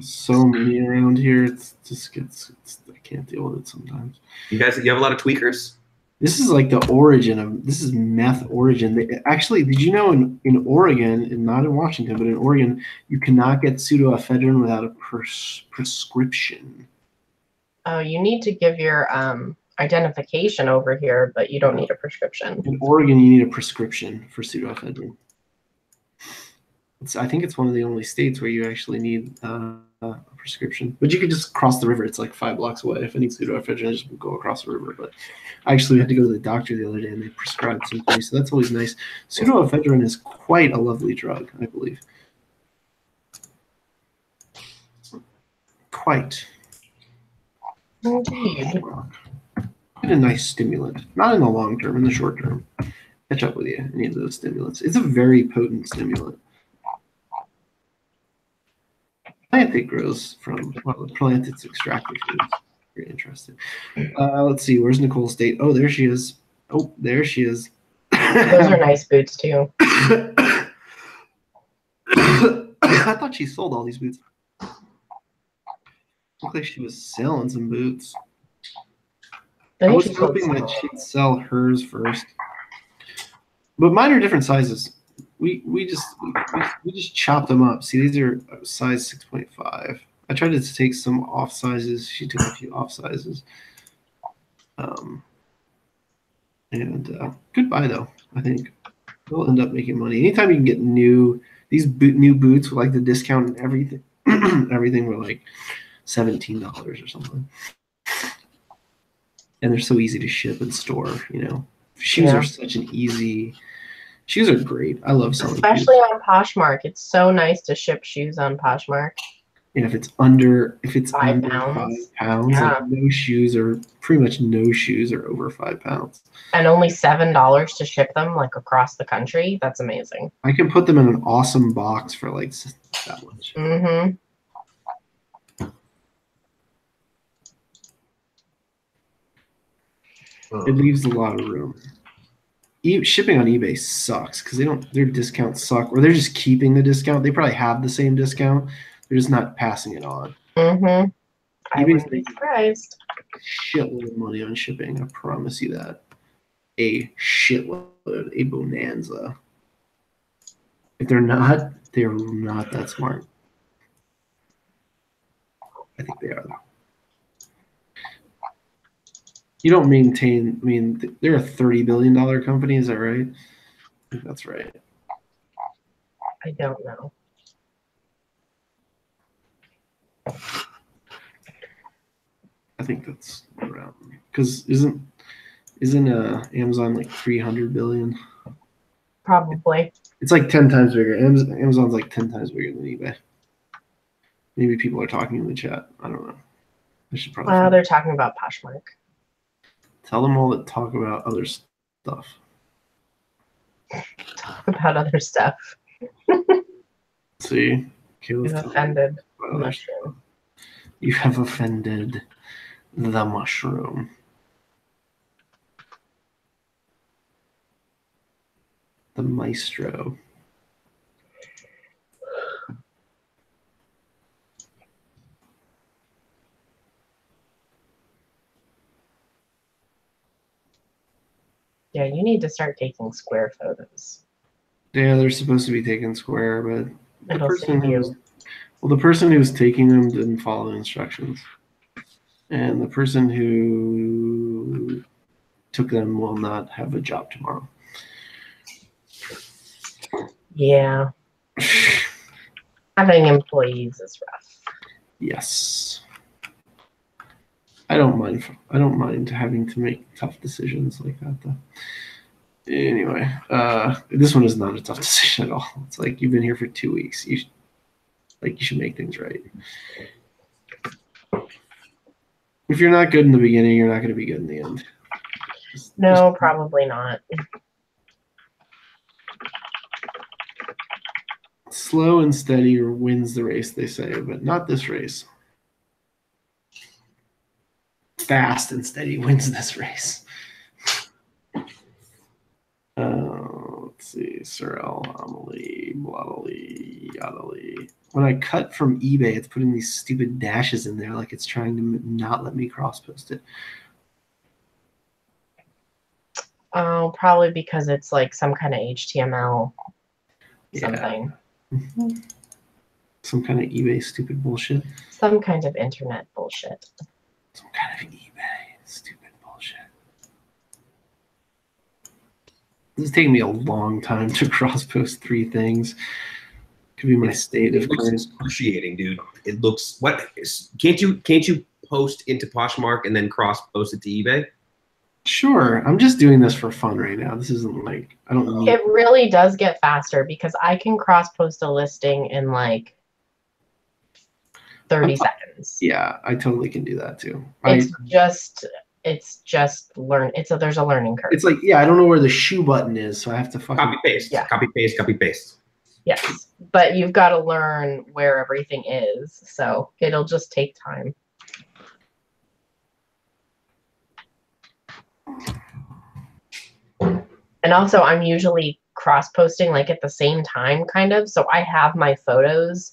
So many around here. It's just I can't deal with it sometimes. You have a lot of tweakers? This is like the origin of this is meth origin. Actually, did you know in Oregon, and not in Washington, but in Oregon, you cannot get pseudoephedrine without a prescription. Oh, you need to give your identification over here, but you don't need a prescription. In Oregon, you need a prescription for pseudoephedrine. I think it's one of the only states where you actually need prescription. But you could just cross the river. It's like 5 blocks away. If I need pseudoephedrine, I just go across the river. But I actually had to go to the doctor the other day, and they prescribed some for me, so that's always nice. Pseudoephedrine is quite a lovely drug, I believe. Quite. Indeed. Quite a nice stimulant. Not in the long term, in the short term. Catch up with you, any of those stimulants. It's a very potent stimulant. Plant it grows from, well, the plant it's extracted from. Very interesting. Let's see, where's Nicole State? Oh, there she is. Oh, there she is. Those are nice boots too. I thought she sold all these boots. Looked like she was selling some boots. I was hoping that she'd sell hers first. But mine are different sizes. We just chopped them up. See, these are size 6.5. I tried to take some off sizes. She took a few off sizes. Goodbye though. I think we'll end up making money. Anytime you can get new boots with like the discount and everything, everything were like $17 or something. And they're so easy to ship and store. You know, shoes are such an easy. Shoes are great. I love selling especially shoes. on Poshmark. It's so nice to ship shoes on Poshmark. And if it's under 5 pounds, yeah. like no shoes or pretty much no shoes are over 5 pounds. And only $7 to ship them like across the country. That's amazing. I can put them in an awesome box for like that much. Mm-hmm. It leaves a lot of room. Shipping on eBay sucks because their discounts suck, or they're just keeping the discount. They probably have the same discount. They're just not passing it on. Mm-hmm. I wouldn't be surprised. Shitload of money on shipping. I promise you that. A shitload, a bonanza. If they're not that smart. I think they are. You don't maintain. I mean, they're a $30 billion company. Is that right? I think that's right. I don't know. I think that's around because isn't Amazon like 300 billion? Probably. It's like 10 times bigger. Amazon's like 10 times bigger than eBay. Maybe people are talking in the chat. I don't know. I should probably. They're talking about Poshmark. Tell them all that talk about other stuff. Talk about other stuff. See, You've offended the mushroom. You have offended the mushroom. The maestro. Yeah, you need to start taking square photos. Yeah, they're supposed to be taken square, but it'll save you. The person who was taking them didn't follow the instructions. And the person who took them will not have a job tomorrow. Yeah. Having employees is rough. Yes. I don't mind having to make tough decisions like that though. Anyway, this one is not a tough decision at all. It's like you've been here for 2 weeks. You should make things right. If you're not good in the beginning, you're not going to be good in the end. No, probably not. Slow and steady wins the race, they say, but not this race. Fast and steady wins this race. Let's see. Sorrel, Amelie, Blottily, Yoddly. When I cut from eBay, it's putting these stupid dashes in there like it's trying to not let me cross-post it. Oh, probably because it's like some kind of HTML something. Yeah. Mm-hmm. Some kind of eBay stupid bullshit. Some kind of internet bullshit. Some kind of eBay stupid bullshit. This is taking me a long time to cross-post 3 things. Could Give you my state of current. Excruciating, dude. It looks what? Can't you post into Poshmark and then cross post it to eBay? Sure, I'm just doing this for fun right now. This isn't like I don't need. It really does get faster because I can cross post a listing in like 30 seconds. Yeah, I totally can do that too. It's just learn. There's a learning curve. It's like, yeah, I don't know where the shoe button is, so I have to fucking copy paste. Yeah. Copy paste. Copy paste. Yes, but you've got to learn where everything is, so it'll just take time. And also, I'm usually cross-posting like at the same time, kind of. So I have my photos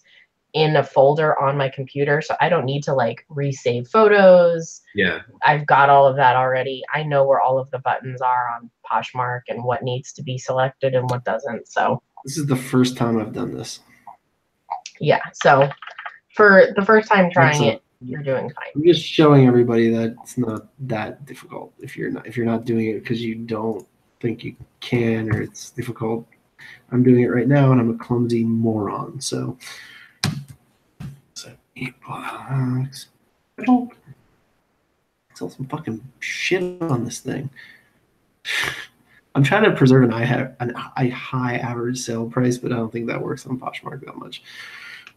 in a folder on my computer, so I don't need to like resave photos. Yeah. I've got all of that already. I know where all of the buttons are on Poshmark and what needs to be selected and what doesn't. So this is the first time I've done this. Yeah. So for the first time trying it, you're doing fine. I'm just showing everybody that it's not that difficult if you're not doing it because you don't think you can or it's difficult. I'm doing it right now and I'm a clumsy moron. So $8. I don't sell some fucking shit on this thing. I'm trying to preserve a high average sale price, but I don't think that works on Poshmark that much.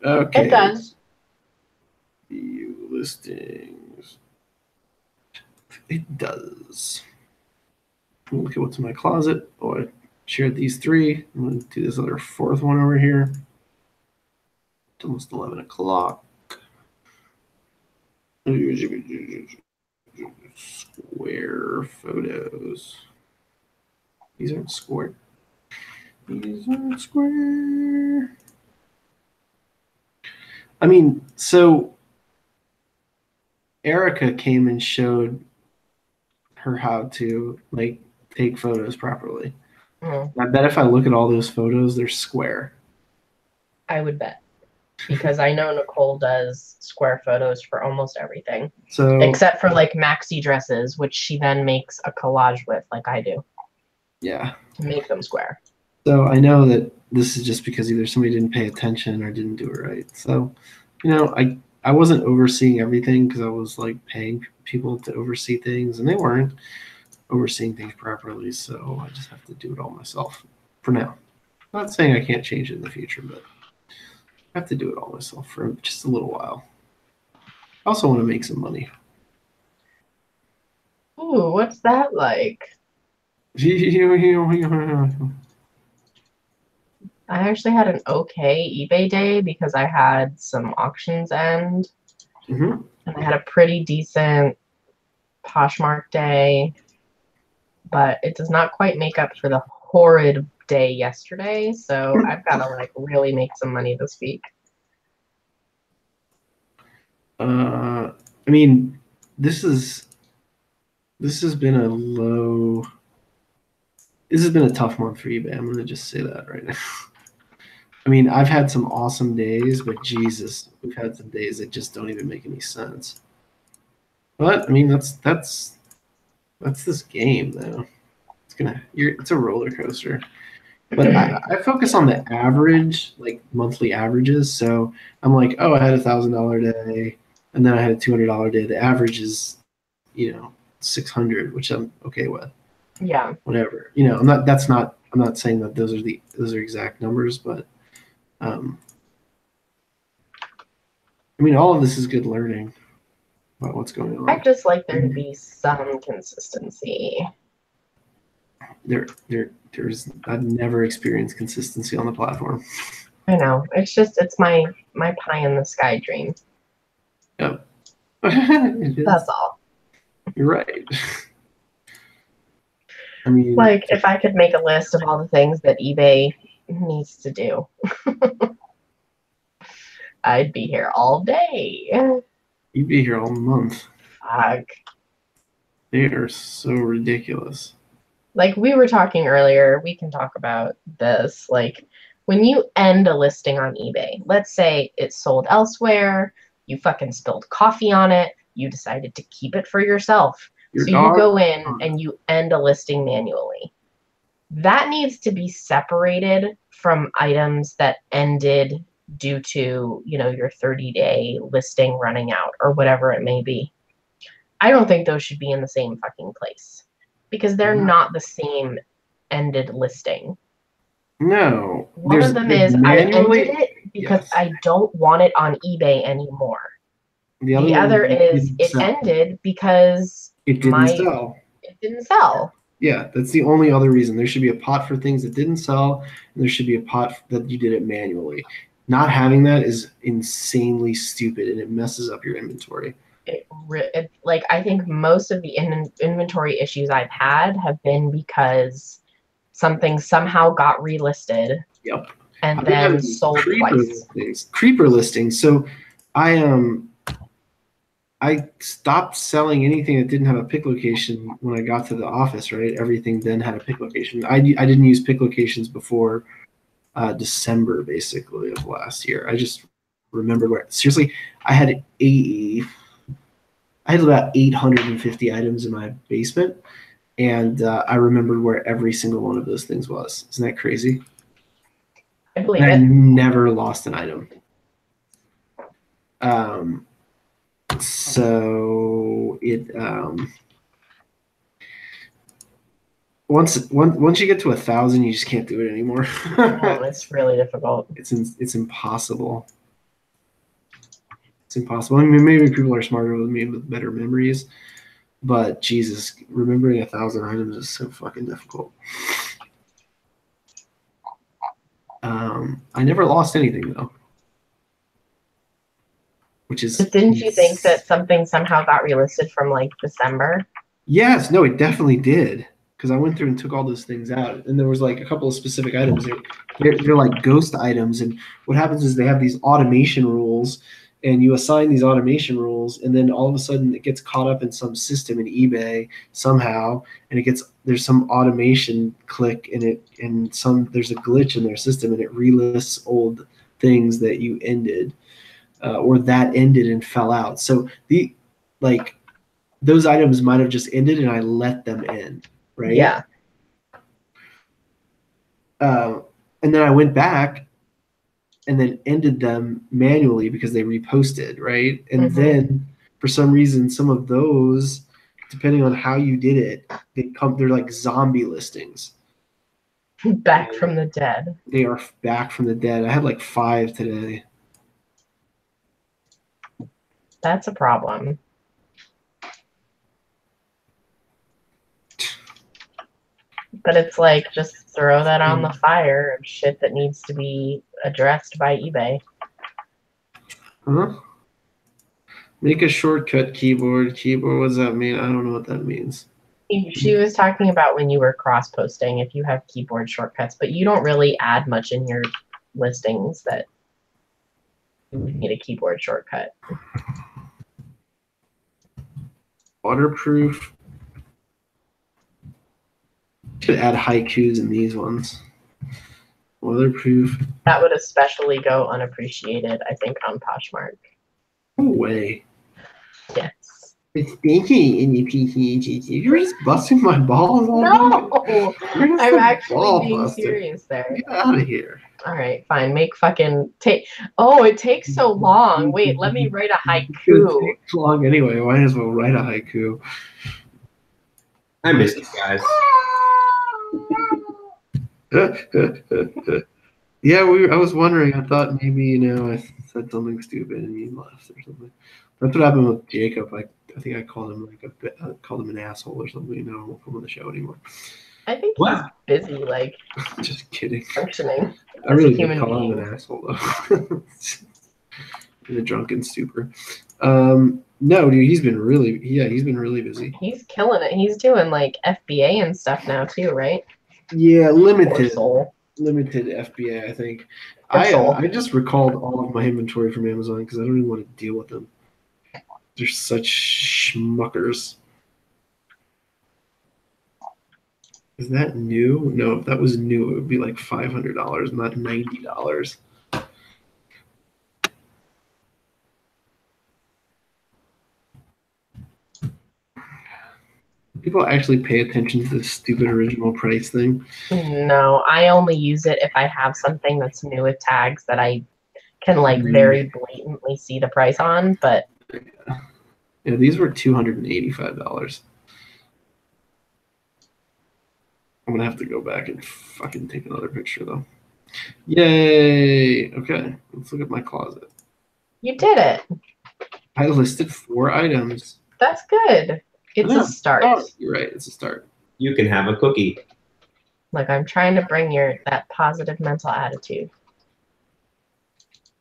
Okay. It does. View listings. It does. Look at what's in my closet. Oh, I shared these three. I'm going to do this other fourth one over here. It's almost 11 o'clock. Square photos. These aren't square. These aren't square. I mean, so Erica came and showed her how to like take photos properly. Mm-hmm. I bet if I look at all those photos, they're square. I would bet. Because I know Nicole does square photos for almost everything. So except for like maxi dresses, which she then makes a collage with, like I do. Yeah. To make them square. So I know that this is just because either somebody didn't pay attention or didn't do it right. So, you know, I wasn't overseeing everything because I was like paying people to oversee things and they weren't overseeing things properly. So I just have to do it all myself for now. I'm not saying I can't change it in the future, but I have to do it all myself for just a little while. I also want to make some money. Ooh, what's that like? I actually had an okay eBay day because I had some auctions end. Mm-hmm. And I had a pretty decent Poshmark day. But it does not quite make up for the horrid day yesterday. So I've got to like really make some money this week. I mean, this has been a low. This has been a tough month for eBay. I'm going to just say that right now. I mean, I've had some awesome days, but Jesus, we've had some days that just don't even make any sense. But I mean, that's this game, though. It's a roller coaster. But I focus on the average, like monthly averages. So I'm like, oh, I had $1,000 day, and then I had a $200 day. The average is, you know, 600, which I'm okay with. Yeah. Whatever. You know, I'm not saying that those are exact numbers, but I mean, all of this is good learning about what's going on. I'd just like there to be some consistency. I've never experienced consistency on the platform. I know. It's my pie in the sky dream. Yep. That's all. You're right. I mean, like if I could make a list of all the things that eBay needs to do, I'd be here all day. You'd be here all month. Fuck. They are so ridiculous. Like we were talking earlier, we can talk about this. Like when you end a listing on eBay, let's say it's sold elsewhere, you fucking spilled coffee on it, you decided to keep it for yourself. So you go in and you end a listing manually. that needs to be separated from items that ended due to, you know, your 30-day listing running out or whatever it may be. I don't think those should be in the same fucking place because they're not the same ended listing. No. One of them is I ended it because I don't want it on eBay anymore. The other is it ended because it didn't sell. It didn't sell. Yeah, that's the only other reason. There should be a pot for things that didn't sell, and there should be a pot that you did it manually. Not having that is insanely stupid, and it messes up your inventory. Like, I think most of the inventory issues I've had have been because something somehow got relisted. Yep. And then sold twice. Creeper listings. So I stopped selling anything that didn't have a pick location when I got to the office, right? Everything then had a pick location. I didn't use pick locations before December, basically, of last year. I just remember where, seriously, I had about 850 items in my basement, and I remembered where every single one of those things was. Isn't that crazy? I believe it. I never lost an item. So it once you get to 1,000, you just can't do it anymore. No, it's really difficult. It's impossible. It's impossible. I mean, maybe people are smarter than me with better memories, but Jesus, remembering 1,000 items is so fucking difficult. I never lost anything though. Which is. But didn't you think that something somehow got relisted from like December? Yes, no, it definitely did. Because I went through and took all those things out, and there was like a couple of specific items. They're like ghost items, and what happens is they have these automation rules, and you assign these automation rules, and then all of a sudden it gets caught up in some system in eBay somehow, and there's some automation click in it, and there's a glitch in their system, and it relists old things that you ended. Or that ended and fell out. So those items might have just ended and I let them in, right? Yeah. And then I went back and then ended them manually because they reposted, right? And then for some reason, some of those, depending on how you did it, they're like zombie listings. Back from the dead. They are back from the dead. I had like 5 today. That's a problem. But it's like, just throw that on the fire of shit that needs to be addressed by eBay. Huh? Make a shortcut keyboard. Keyboard, what does that mean? I don't know what that means. She was talking about when you were cross-posting, if you have keyboard shortcuts, but you don't really add much in your listings that you would need a keyboard shortcut. Waterproof. Should add haikus in these ones. Waterproof. That would especially go unappreciated, I think, on Poshmark. No way. Yes. It's stinky in your PC. You're just busting my balls all No! I'm actually being serious there. Get out of here. All right, fine. Make fucking take. Oh, it takes so long. Wait, let me write a haiku. It takes long anyway. Might as well write a haiku. I miss you guys. Yeah, I was wondering. I thought maybe I said something stupid and you left or something. That's what happened with Jacob. I think I called him called him an asshole or something. I won't come on the show anymore. I think he's busy, like. Just kidding. Functioning. I really did call him an asshole though. In a drunken stupor. No, dude, he's been really busy. He's killing it. He's doing like FBA and stuff now too, right? Yeah, limited FBA, I think. I just recalled all of my inventory from Amazon because I don't even want to deal with them. They're such schmuckers. Is that new? No, if that was new, it would be like $500, not $90. People actually pay attention to this stupid original price thing. No, I only use it if I have something that's new with tags that I can like very blatantly see the price on. But yeah, these were $285. I'm gonna have to go back and fucking take another picture though. Yay! Okay, let's look at my closet. You did it. I listed 4 items. That's good. It's a start. Oh, you're right. It's a start. You can have a cookie. Like, I'm trying to bring that positive mental attitude.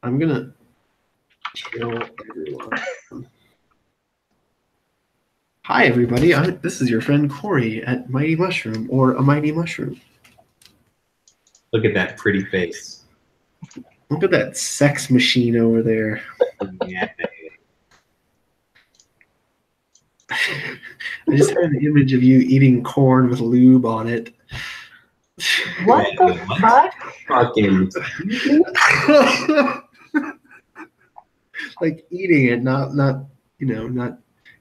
I'm gonna kill everyone. Hi, everybody. This is your friend Corey at Mighty Mushroom, or a Mighty Mushroom. Look at that pretty face. Look at that sex machine over there. Yeah. I just had an image of you eating corn with lube on it. What the fuck? Fucking. Like eating it, not not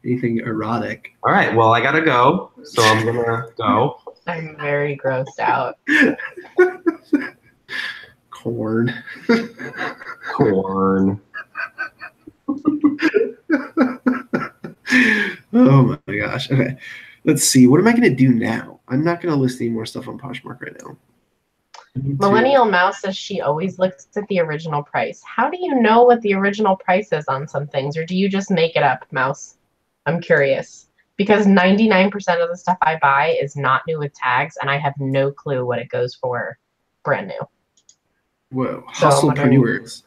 anything erotic. All right, well, I gotta go, so I'm gonna go. I'm very grossed out. Corn. Corn. Oh my gosh. Okay. Let's see. What am I going to do now? I'm not going to list any more stuff on Poshmark right now. Millennial Mouse says she always looks at the original price. How do you know what the original price is on some things, or do you just make it up, Mouse? I'm curious. Because 99% of the stuff I buy is not new with tags, and I have no clue what it goes for brand new. Whoa. So hustlepreneurs.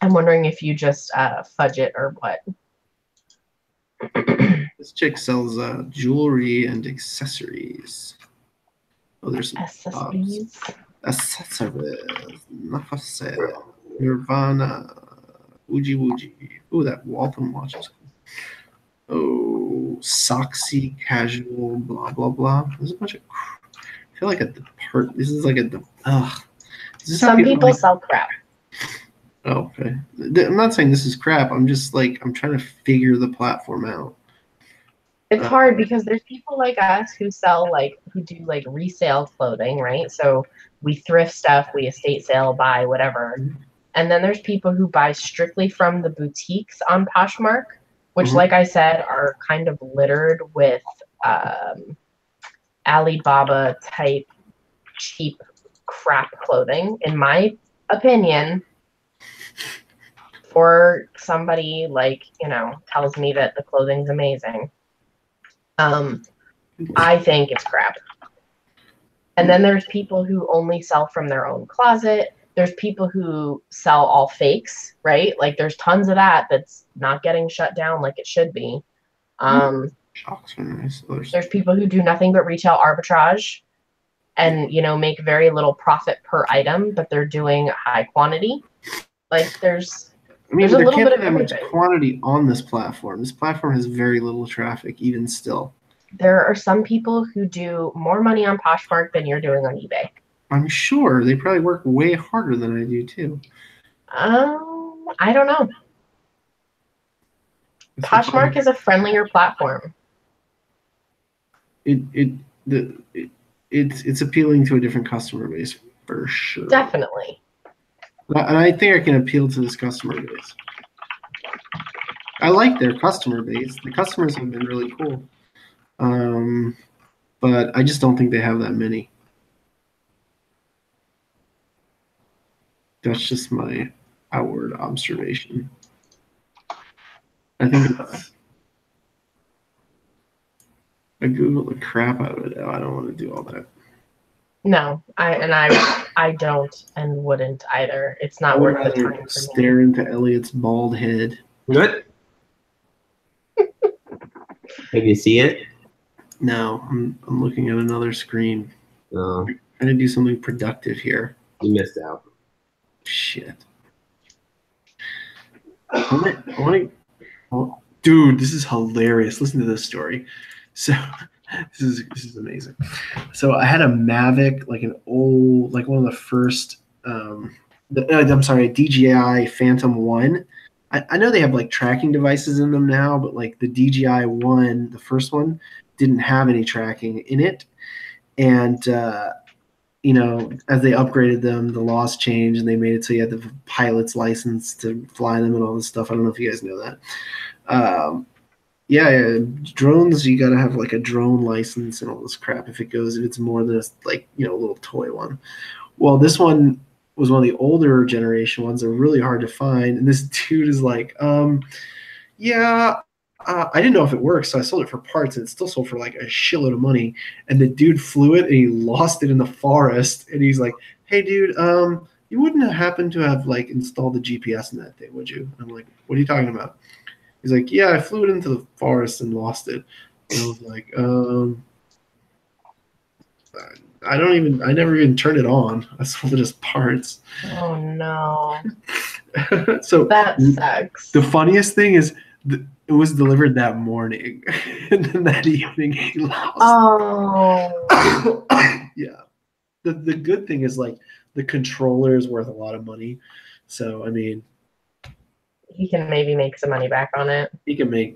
I'm wondering if you just fudge it or what. This chick sells jewelry and accessories. Oh, there's some accessories. Accessories. Not for sale. Nirvana. Oogie Woogie. Oh, that Waltham watch is cool. Oh, Soxy Casual. Blah blah blah. There's a bunch of. I feel like this is like a. Ugh. Some people sell crap. Oh, okay. I'm not saying this is crap. I'm just like, I'm trying to figure the platform out. It's hard because there's people like us who do resale clothing, right? So we thrift stuff, we estate sale, buy whatever. And then there's people who buy strictly from the boutiques on Poshmark, which, like I said, are kind of littered with Alibaba type cheap crap clothing, in my opinion. For somebody tells me that the clothing's amazing, I think it's crap. And then there's people who only sell from their own closet. There's people who sell all fakes, right? Like there's tons of that's not getting shut down like it should be. Shocks are nice. There's people who do nothing but retail arbitrage and make very little profit per item, but they're doing high quantity. Like there's there can't be that much quantity on this platform. This platform has very little traffic, even still. There are some people who do more money on Poshmark than you're doing on eBay. I'm sure they probably work way harder than I do too. I don't know. Poshmark is a friendlier platform. It's appealing to a different customer base for sure. Definitely. And I think I can appeal to this customer base. I like their customer base. The customers have been really cool. But I just don't think they have that many. That's just my outward observation. I think I Googled the crap out of it. Oh, I don't want to do all that. No, I don't and wouldn't either. It's not worth the time for me. Stare into Elliot's bald head. Good. Can you see it? No, I'm looking at another screen. Oh. I'm trying to do something productive here. You missed out. Shit. Dude, this is hilarious. Listen to this story. So this is amazing. So I had a Mavic, like an old, like one of the first, DJI Phantom 1. I know they have like tracking devices in them now, but like the DJI 1, the first one, didn't have any tracking in it, and you know, as they upgraded them, the laws changed and they made it so you had the pilot's license to fly them and all this stuff. I don't know if you guys know that. Yeah, drones, you gotta have like a drone license and all this crap if it's more than just like, you know, a little toy one. Well, this one was one of the older generation ones. They're really hard to find. And this dude is like, yeah, I didn't know if it works, so I sold it for parts, and it still sold for like a shitload of money. And the dude flew it, and he lost it in the forest. And he's like, "Hey, dude, you wouldn't have happened to have like installed the GPS in that thing, would you?" And I'm like, "What are you talking about?" He's like, "Yeah, I flew it into the forest and lost it." And I was like, I never even turned it on. I sold it as parts. Oh no. So that sucks. The funniest thing is it was delivered that morning, and then that evening he lost. Oh. Yeah. The good thing is like the controller is worth a lot of money. So I mean, he can maybe make some money back on it. He can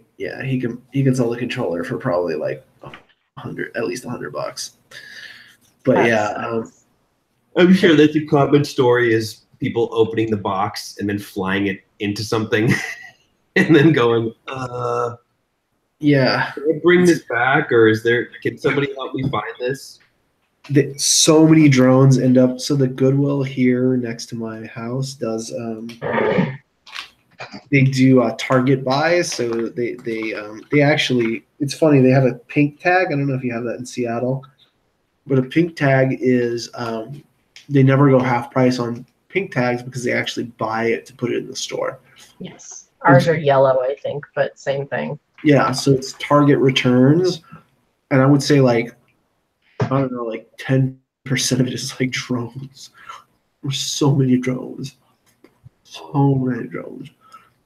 sell the controller for probably like at least $100. But that yeah, I'm sure that the common story is people opening the box and then flying it into something and then going, yeah, can I bring this back, or can somebody help me find this? So many drones end up. So the Goodwill here next to my house does. They do target buys, so they actually. It's funny. They have a pink tag. I don't know if you have that in Seattle, but a pink tag is they never go half price on pink tags because they actually buy it to put it in the store. Yes, ours are yellow, I think, but same thing. Yeah, so it's Target returns, and I would say like I don't know, like 10% of it is like drones. There's so many drones,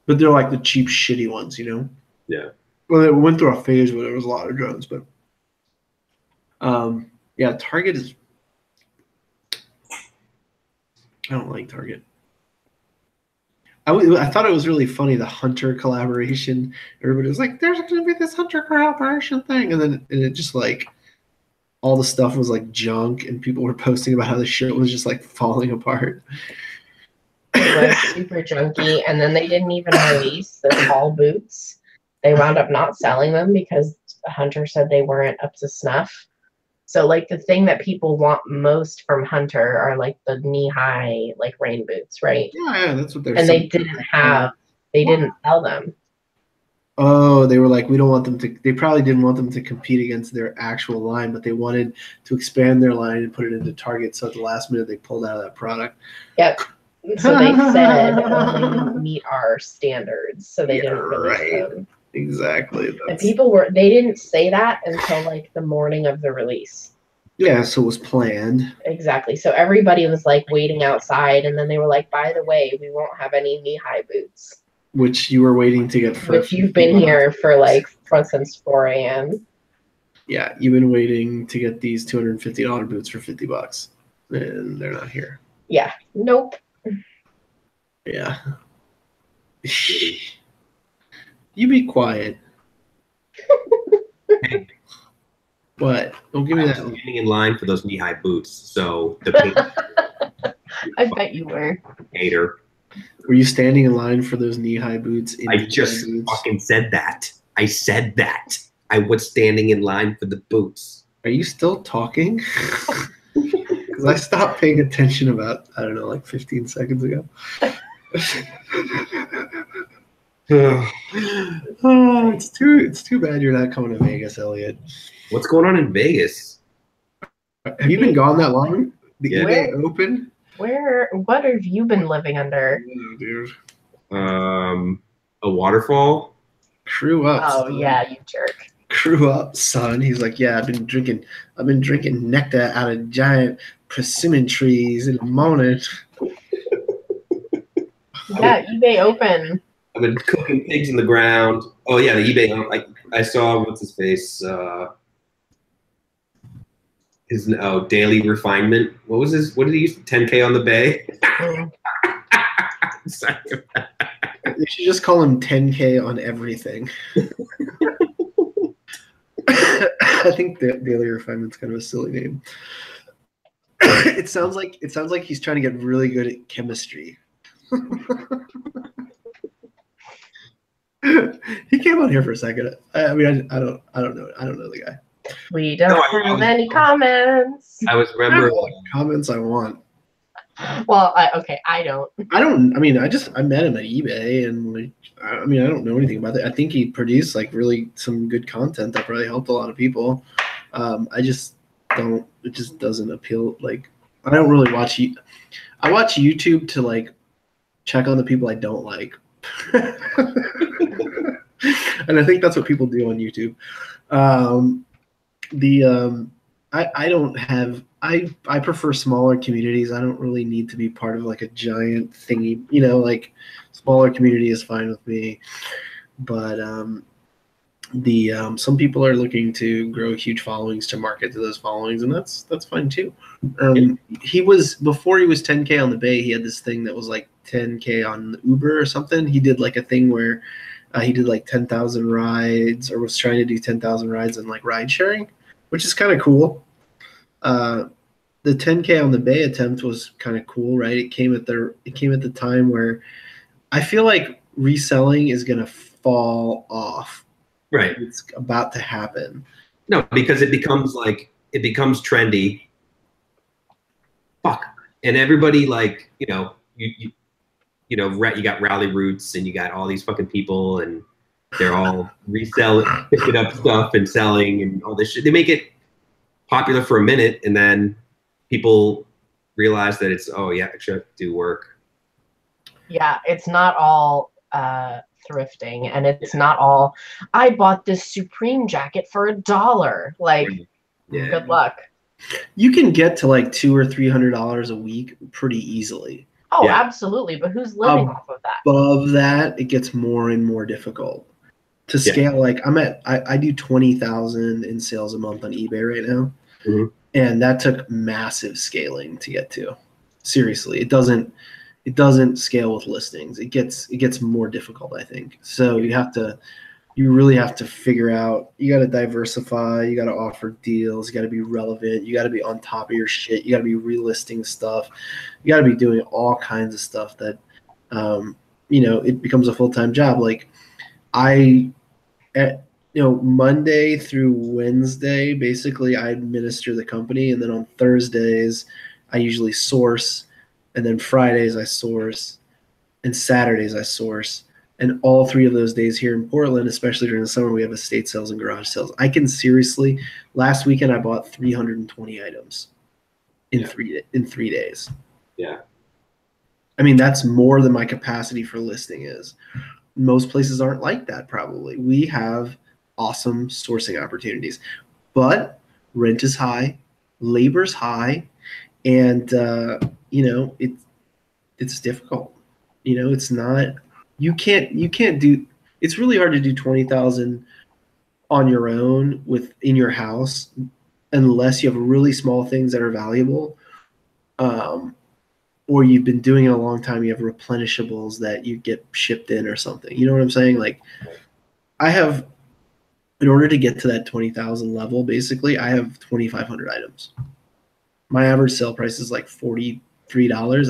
but they're like the cheap, shitty ones, you know. Yeah. Well, it went through a phase where there was a lot of drones, but yeah, Target is. I don't like Target. I thought it was really funny, the Hunter collaboration. Everybody was like, "There's going to be this Hunter collaboration thing," and it just like all the stuff was like junk, and people were posting about how the shit was just like falling apart. It was super junky, and then they didn't even release the tall boots. They wound up not selling them because Hunter said they weren't up to snuff. So like the thing that people want most from Hunter are like the knee-high like rain boots, right? Yeah, that's what they're saying. And they didn't sell them. Oh, they were like, we don't want them to. They probably didn't want them to compete against their actual line, but they wanted to expand their line and put it into Target. So at the last minute, they pulled out of that product. Yep. So they said only meet our standards, so they didn't release them. Exactly. And they didn't say that until like the morning of the release. Yeah, so it was planned. Exactly. So everybody was like waiting outside, and then they were like, by the way, we won't have any knee-high boots. Which you were waiting to get for. Which you've been here for like since 4 a.m. Yeah, you've been waiting to get these $250 boots for $50, and they're not here. Yeah. Nope. Yeah. You be quiet. Hey. What? Don't give me that. Standing in line for those knee-high boots. So the I bet you were. Hater. Were you standing in line for those knee-high boots? I just fucking said that. I said that. I was standing in line for the boots. Are you still talking? Because I stopped paying attention about, I don't know, like 15 seconds ago. Oh, it's too bad you're not coming to Vegas, Elliot. What's going on in Vegas? Have you been gone that long? The eBay open? What have you been living under? Oh, dude. A waterfall. Crew up. Oh son. Yeah, you jerk. Crew up, son. He's like, yeah, I've been drinking nectar out of giant persimmon trees in the morning. Yeah, eBay open. I've been cooking pigs in the ground. Oh yeah, the eBay. I saw what's his face. His daily refinement. What was his? What did he use? 10K on the bay. You should just call him 10K on everything. I think the daily refinement's kind of a silly name. It sounds like he's trying to get really good at chemistry. He came on here for a second. I mean, I don't know the guy. We don't have any comments. I was remember comments I want. Well, I don't. I mean, I met him at eBay, and like, I mean, I don't know anything about it. I think he produced like really some good content that probably helped a lot of people. I just don't. It just doesn't appeal. Like, I don't really watch. I watch YouTube to like check on the people I don't like, and I think that's what people do on YouTube. I don't have. I prefer smaller communities. I don't really need to be part of like a giant thingy. You know, like smaller community is fine with me. But some people are looking to grow huge followings to market to those followings, and that's fine too. He was before he was 10K on the Bay. He had this thing that was like 10K on Uber or something. He did like a thing where he did like 10,000 rides, or was trying to do 10,000 rides in like ride sharing, which is kind of cool. The 10K on the Bay attempt was kind of cool, right? It came at the time where I feel like reselling is going to fall off. Right. It's about to happen. No, because it becomes trendy. Fuck. And everybody like, you got Rally Roots and you got all these fucking people and they're all picking up stuff and selling and all this shit. They make it popular for a minute and then people realize that it's, oh yeah, I should do work. Yeah, it's not all thrifting, and it's not all, I bought this Supreme jacket for $1. Like, yeah. Good luck. You can get to like $200 or $300 a week pretty easily. Oh, yeah. Absolutely. But who's living off of that? Above that, it gets more and more difficult to scale. Yeah. Like I do 20,000 in sales a month on eBay right now. Mm-hmm. And that took massive scaling to get to. Seriously, it doesn't scale with listings. It gets more difficult, I think. So you really have to figure out, you got to diversify, you got to offer deals, you got to be relevant, you got to be on top of your shit, you got to be relisting stuff, you got to be doing all kinds of stuff that, it becomes a full-time job. Like Monday through Wednesday, basically I administer the company. And then on Thursdays, I usually source. And then Fridays I source. And Saturdays I source. And all 3 of those days here in Portland, especially during the summer, we have estate sales and garage sales. I can seriously, last weekend I bought 320 items in 3 days. Yeah. I mean, that's more than my capacity for listing is. Most places aren't like that probably. We have awesome sourcing opportunities, but rent is high, labor's high, and it's difficult. It's not, you can't do, it's really hard to do 20,000 on your own in your house unless you have really small things that are valuable, or you've been doing it a long time, you have replenishables that you get shipped in or something. You know what I'm saying? Like in order to get to that 20,000 level, basically, I have 2,500 items. My average sale price is like $43.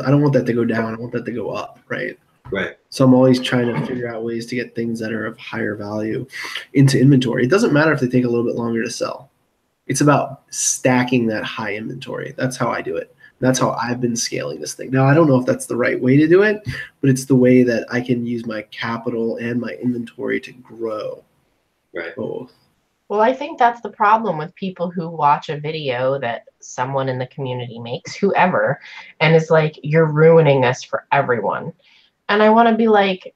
I don't want that to go down. I want that to go up, right? Right. So I'm always trying to figure out ways to get things that are of higher value into inventory. It doesn't matter if they take a little bit longer to sell. It's about stacking that high inventory. That's how I do it. That's how I've been scaling this thing. Now, I don't know if that's the right way to do it, but it's the way that I can use my capital and my inventory to grow. Right. Both. Well, I think that's the problem with people who watch a video that someone in the community makes, whoever, and is like, you're ruining this for everyone. And I want to be like,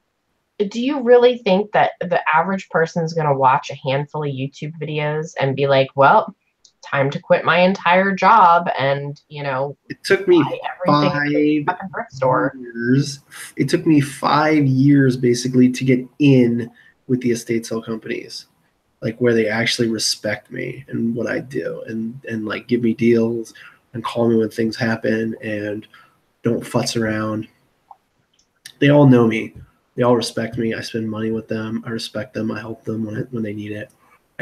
do you really think that the average person is going to watch a handful of YouTube videos and be like, well, time to quit my entire job and, it took me 5 years. It took me 5 years basically to get in with the estate sale companies, like where they actually respect me and what I do and like give me deals and call me when things happen and don't futz around. They all know me. They all respect me. I spend money with them. I respect them. I help them when they need it.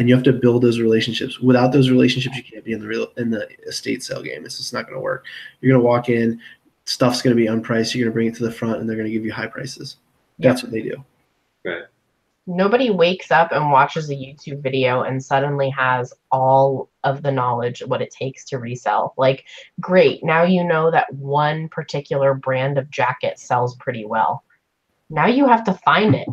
and you have to build those relationships. Without those relationships, you can't be in the estate sale game. It's just not going to work. You're going to walk in, stuff's going to be unpriced. You're going to bring it to the front, and they're going to give you high prices. That's what they do. Right. Nobody wakes up and watches a YouTube video and suddenly has all of the knowledge of what it takes to resell. Like, great, now you know that one particular brand of jacket sells pretty well. Now you have to find it.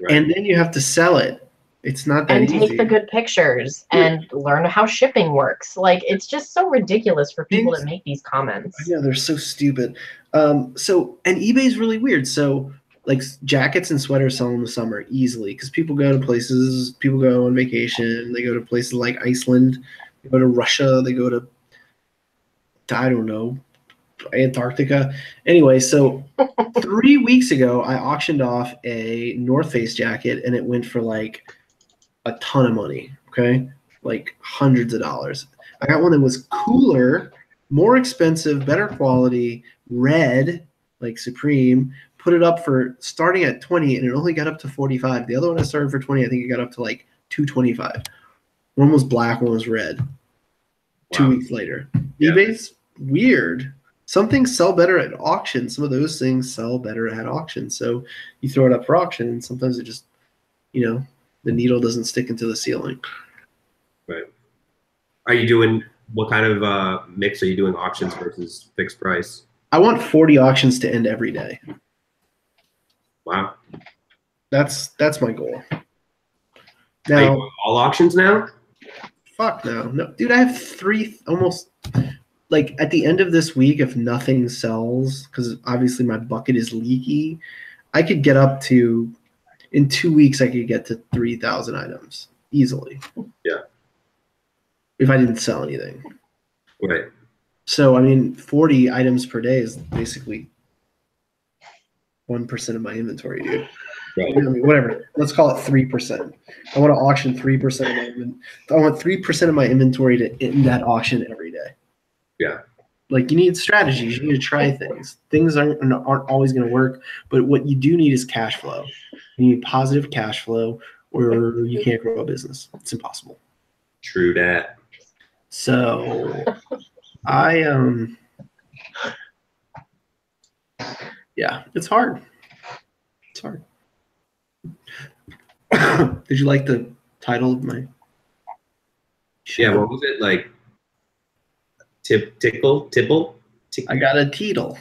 Right. And then you have to sell it. It's not that easy. And take the good pictures and learn how shipping works. Like, it's just so ridiculous for people to make these comments. Yeah, they're so stupid. And eBay's really weird. So, like, jackets and sweaters sell in the summer easily because people go to places, people go on vacation. They go to places like Iceland, they go to Russia, they go to, I don't know, Antarctica. Anyway, so 3 weeks ago, I auctioned off a North Face jacket, and it went for like a ton of money, okay? Like hundreds of dollars. I got one that was cooler, more expensive, better quality, red, like Supreme, put it up for starting at 20, and it only got up to 45. The other one I started for 20, I think it got up to like 225. One was black, one was red. Wow. 2 weeks later. Yeah. eBay's weird. Some things sell better at auction. Some of those things sell better at auction. So you throw it up for auction, and sometimes it just, the needle doesn't stick into the ceiling. Right. Are you doing, what kind of mix are you doing, auctions versus fixed price? I want 40 auctions to end every day. Wow. That's my goal. Now, are you doing all auctions now? Fuck no. No, dude, I have almost, like, at the end of this week, if nothing sells, because obviously my bucket is leaky, I could get up to, in 2 weeks, I could get to 3,000 items easily. Yeah. If I didn't sell anything. Right. So, I mean, 40 items per day is basically 1% of my inventory, dude. Right. I mean, whatever. Let's call it 3%. I want to auction 3% of my inventory. I want 3% of my inventory to end that auction every day. Yeah. Like, you need strategies. You need to try things. Things aren't always going to work, but what you do need is cash flow. You need positive cash flow, or you can't grow a business. It's impossible. True that. So, yeah, it's hard. It's hard. Did you like the title of my show? Yeah, what was it? Like, Tibble? I got a teedle.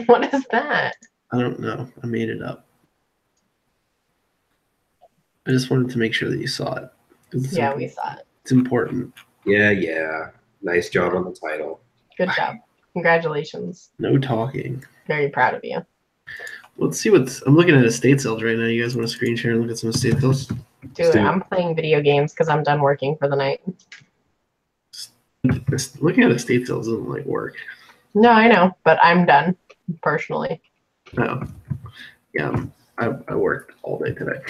What is that? I don't know. I made it up. I just wanted to make sure that you saw it. Yeah, we saw it. It's important. Yeah. Nice job on the title. Good job. Congratulations. No talking. Very proud of you. Let's see I'm looking at estate sales right now. You guys want to screen share and look at some estate sales? Do it. I'm playing video games because I'm done working for the night. Looking at estate sales doesn't like work. No, I know, but I'm done personally. Oh, yeah. I worked all day today.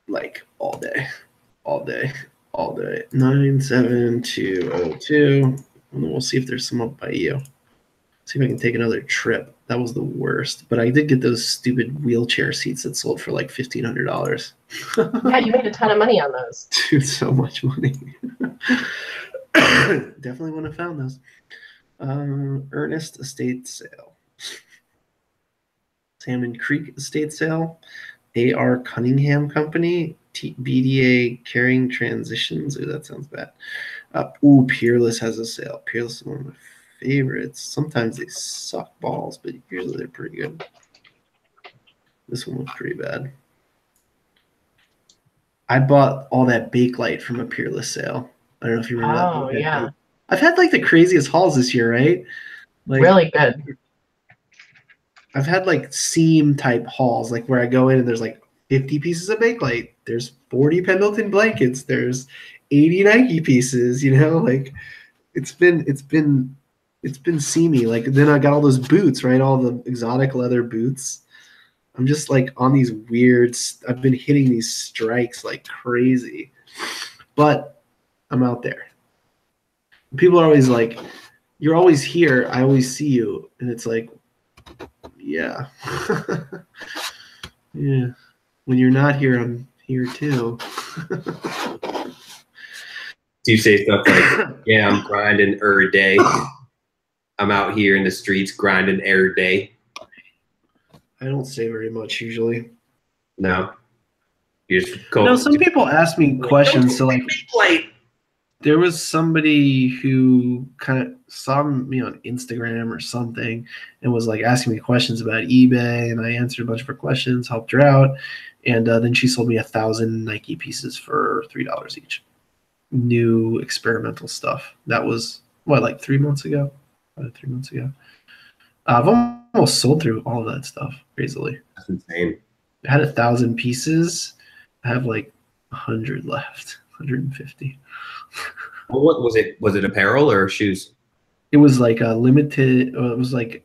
Like all day. 97202. And then we'll see if there's some up by you. See if I can take another trip. That was the worst. But I did get those stupid wheelchair seats that sold for like $1,500. Yeah, you made a ton of money on those. Dude, so much money. Definitely wouldn't have found those. Ernest estate sale. Salmon Creek estate sale. A.R. Cunningham Company. BDA Carrying Transitions. Ooh, that sounds bad. Peerless has a sale. Peerless is one of my favorites. Sometimes they suck balls, but usually they're pretty good. This one looks pretty bad. I bought all that Bakelite from a Peerless sale. I don't know if you remember that. Oh, yeah. I've had like the craziest hauls this year, right? Like, really good. I've had like seam type hauls, like where I go in and there's like 50 pieces of Bakelite. There's 40 Pendleton blankets. There's 80 Nike pieces, like it's been seamy. Like, then I got all those boots, right? All the exotic leather boots. I'm just like on these I've been hitting these strikes like crazy, but I'm out there. People are always like, you're always here. I always see you. And it's like, yeah. Yeah. When you're not here, I'm here too. Do you say stuff like, yeah, I'm grinding every day. I'm out here in the streets grinding every day? I don't say very much usually. No. No, some people ask me questions. So like, there was somebody who kind of saw me on Instagram or something and was like asking me questions about eBay, and I answered a bunch of her questions, helped her out, and then she sold me 1,000 Nike pieces for $3 each. New experimental stuff. That was what, like 3 months ago? 3 months ago. I've almost sold through all of that stuff crazily. That's insane. I had 1,000 pieces. I have like 100 left, 150. Well, what was it? Was it apparel or shoes? It was like a limited. It was like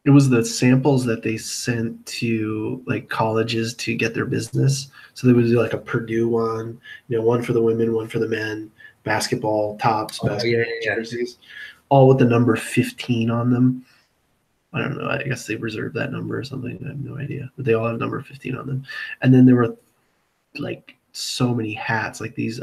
it was the samples that they sent to like colleges to get their business. So they would do like a Purdue one, one for the women, one for the men, basketball tops, basketball jerseys, all with the number 15 on them. I don't know. I guess they reserved that number or something. I have no idea, but they all have number 15 on them. And then there were like so many hats, like these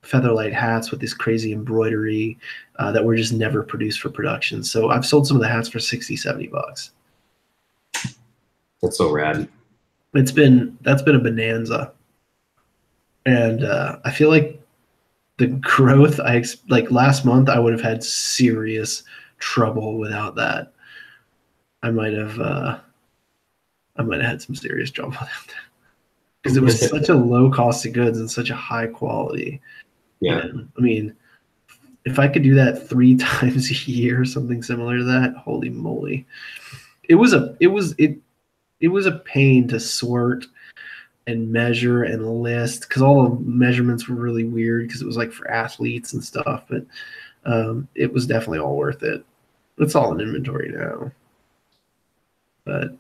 featherlight hats with this crazy embroidery that were just never produced for production. So I've sold some of the hats for $60-$70. That's so rad. That's been a bonanza, and I feel like the growth like last month I would have had serious trouble without that. I might have had some serious trouble with that because it was such a low cost of goods and such a high quality. Yeah. I mean, if I could do that 3 times a year, something similar to that, holy moly. It was a pain to sort and measure and list because all the measurements were really weird because it was like for athletes and stuff, but it was definitely all worth it. It's all in inventory now. But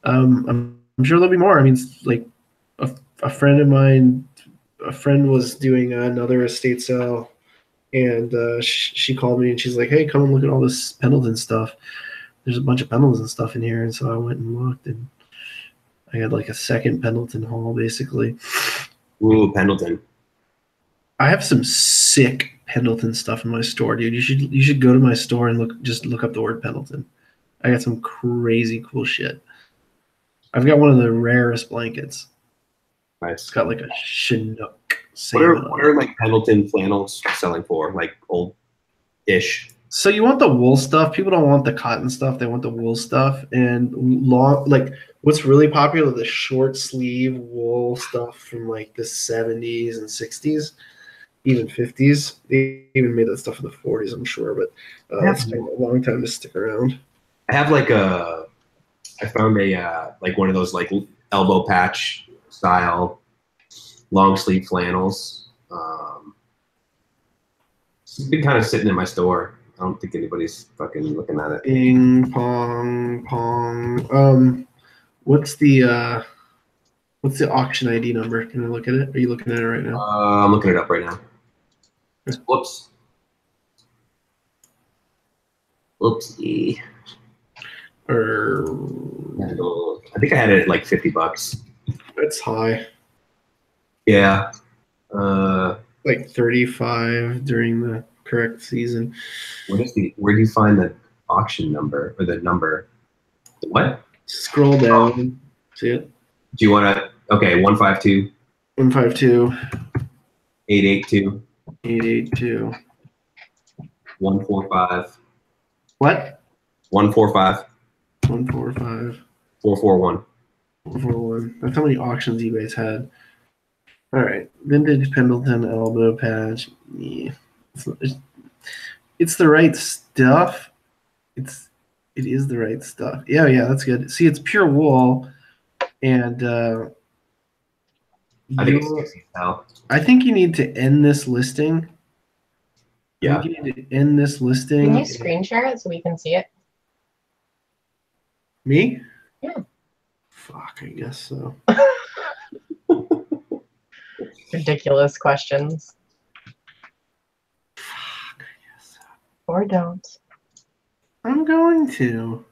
I'm sure there'll be more. I mean, like a friend of mine, a friend was doing another estate sale, and she called me and she's like, "Hey, come and look at all this Pendleton stuff. There's a bunch of Pendleton stuff in here." And so I went and looked, and I had like a second Pendleton haul, basically. Ooh, Pendleton. I have some sick Pendleton stuff in my store, dude. You should go to my store and look up the word Pendleton. I got some crazy cool shit. I've got one of the rarest blankets. Nice. It's got like a Chinook. What are like Pendleton flannels selling for? Like old-ish. So you want the wool stuff. People don't want the cotton stuff. They want the wool stuff. And what's really popular, the short sleeve wool stuff from like the 70s and 60s, even 50s. They even made that stuff in the 40s, I'm sure. But it's been a long time to stick around. I have I found like one of those like elbow patch style long sleeve flannels. It's been kind of sitting in my store. I don't think anybody's fucking looking at it. Ping pong pong. What's the auction ID number? Can I look at it? Are you looking at it right now? I'm looking it up right now. Whoops. Whoopsie. I think I had it at like $50. That's high. Yeah. Like 35 during the correct season. Where do you find the auction number or the number? What? Scroll down. See it? Do you want to? Okay, 152. 152. 882. 882. 145. What? 145. 145. 441. 441. That's how many auctions eBay's had. All right, vintage Pendleton elbow patch. Yeah. It's the right stuff. It is the right stuff. Yeah, that's good. See, it's pure wool, and I think it's 60 now. I think you need to end this listing. Yeah. I think you need to end this listing. Can you screen share it so we can see it? Me? Yeah. Fuck, I guess so. Ridiculous questions. Fuck, I guess so. Or don't. I'm going to.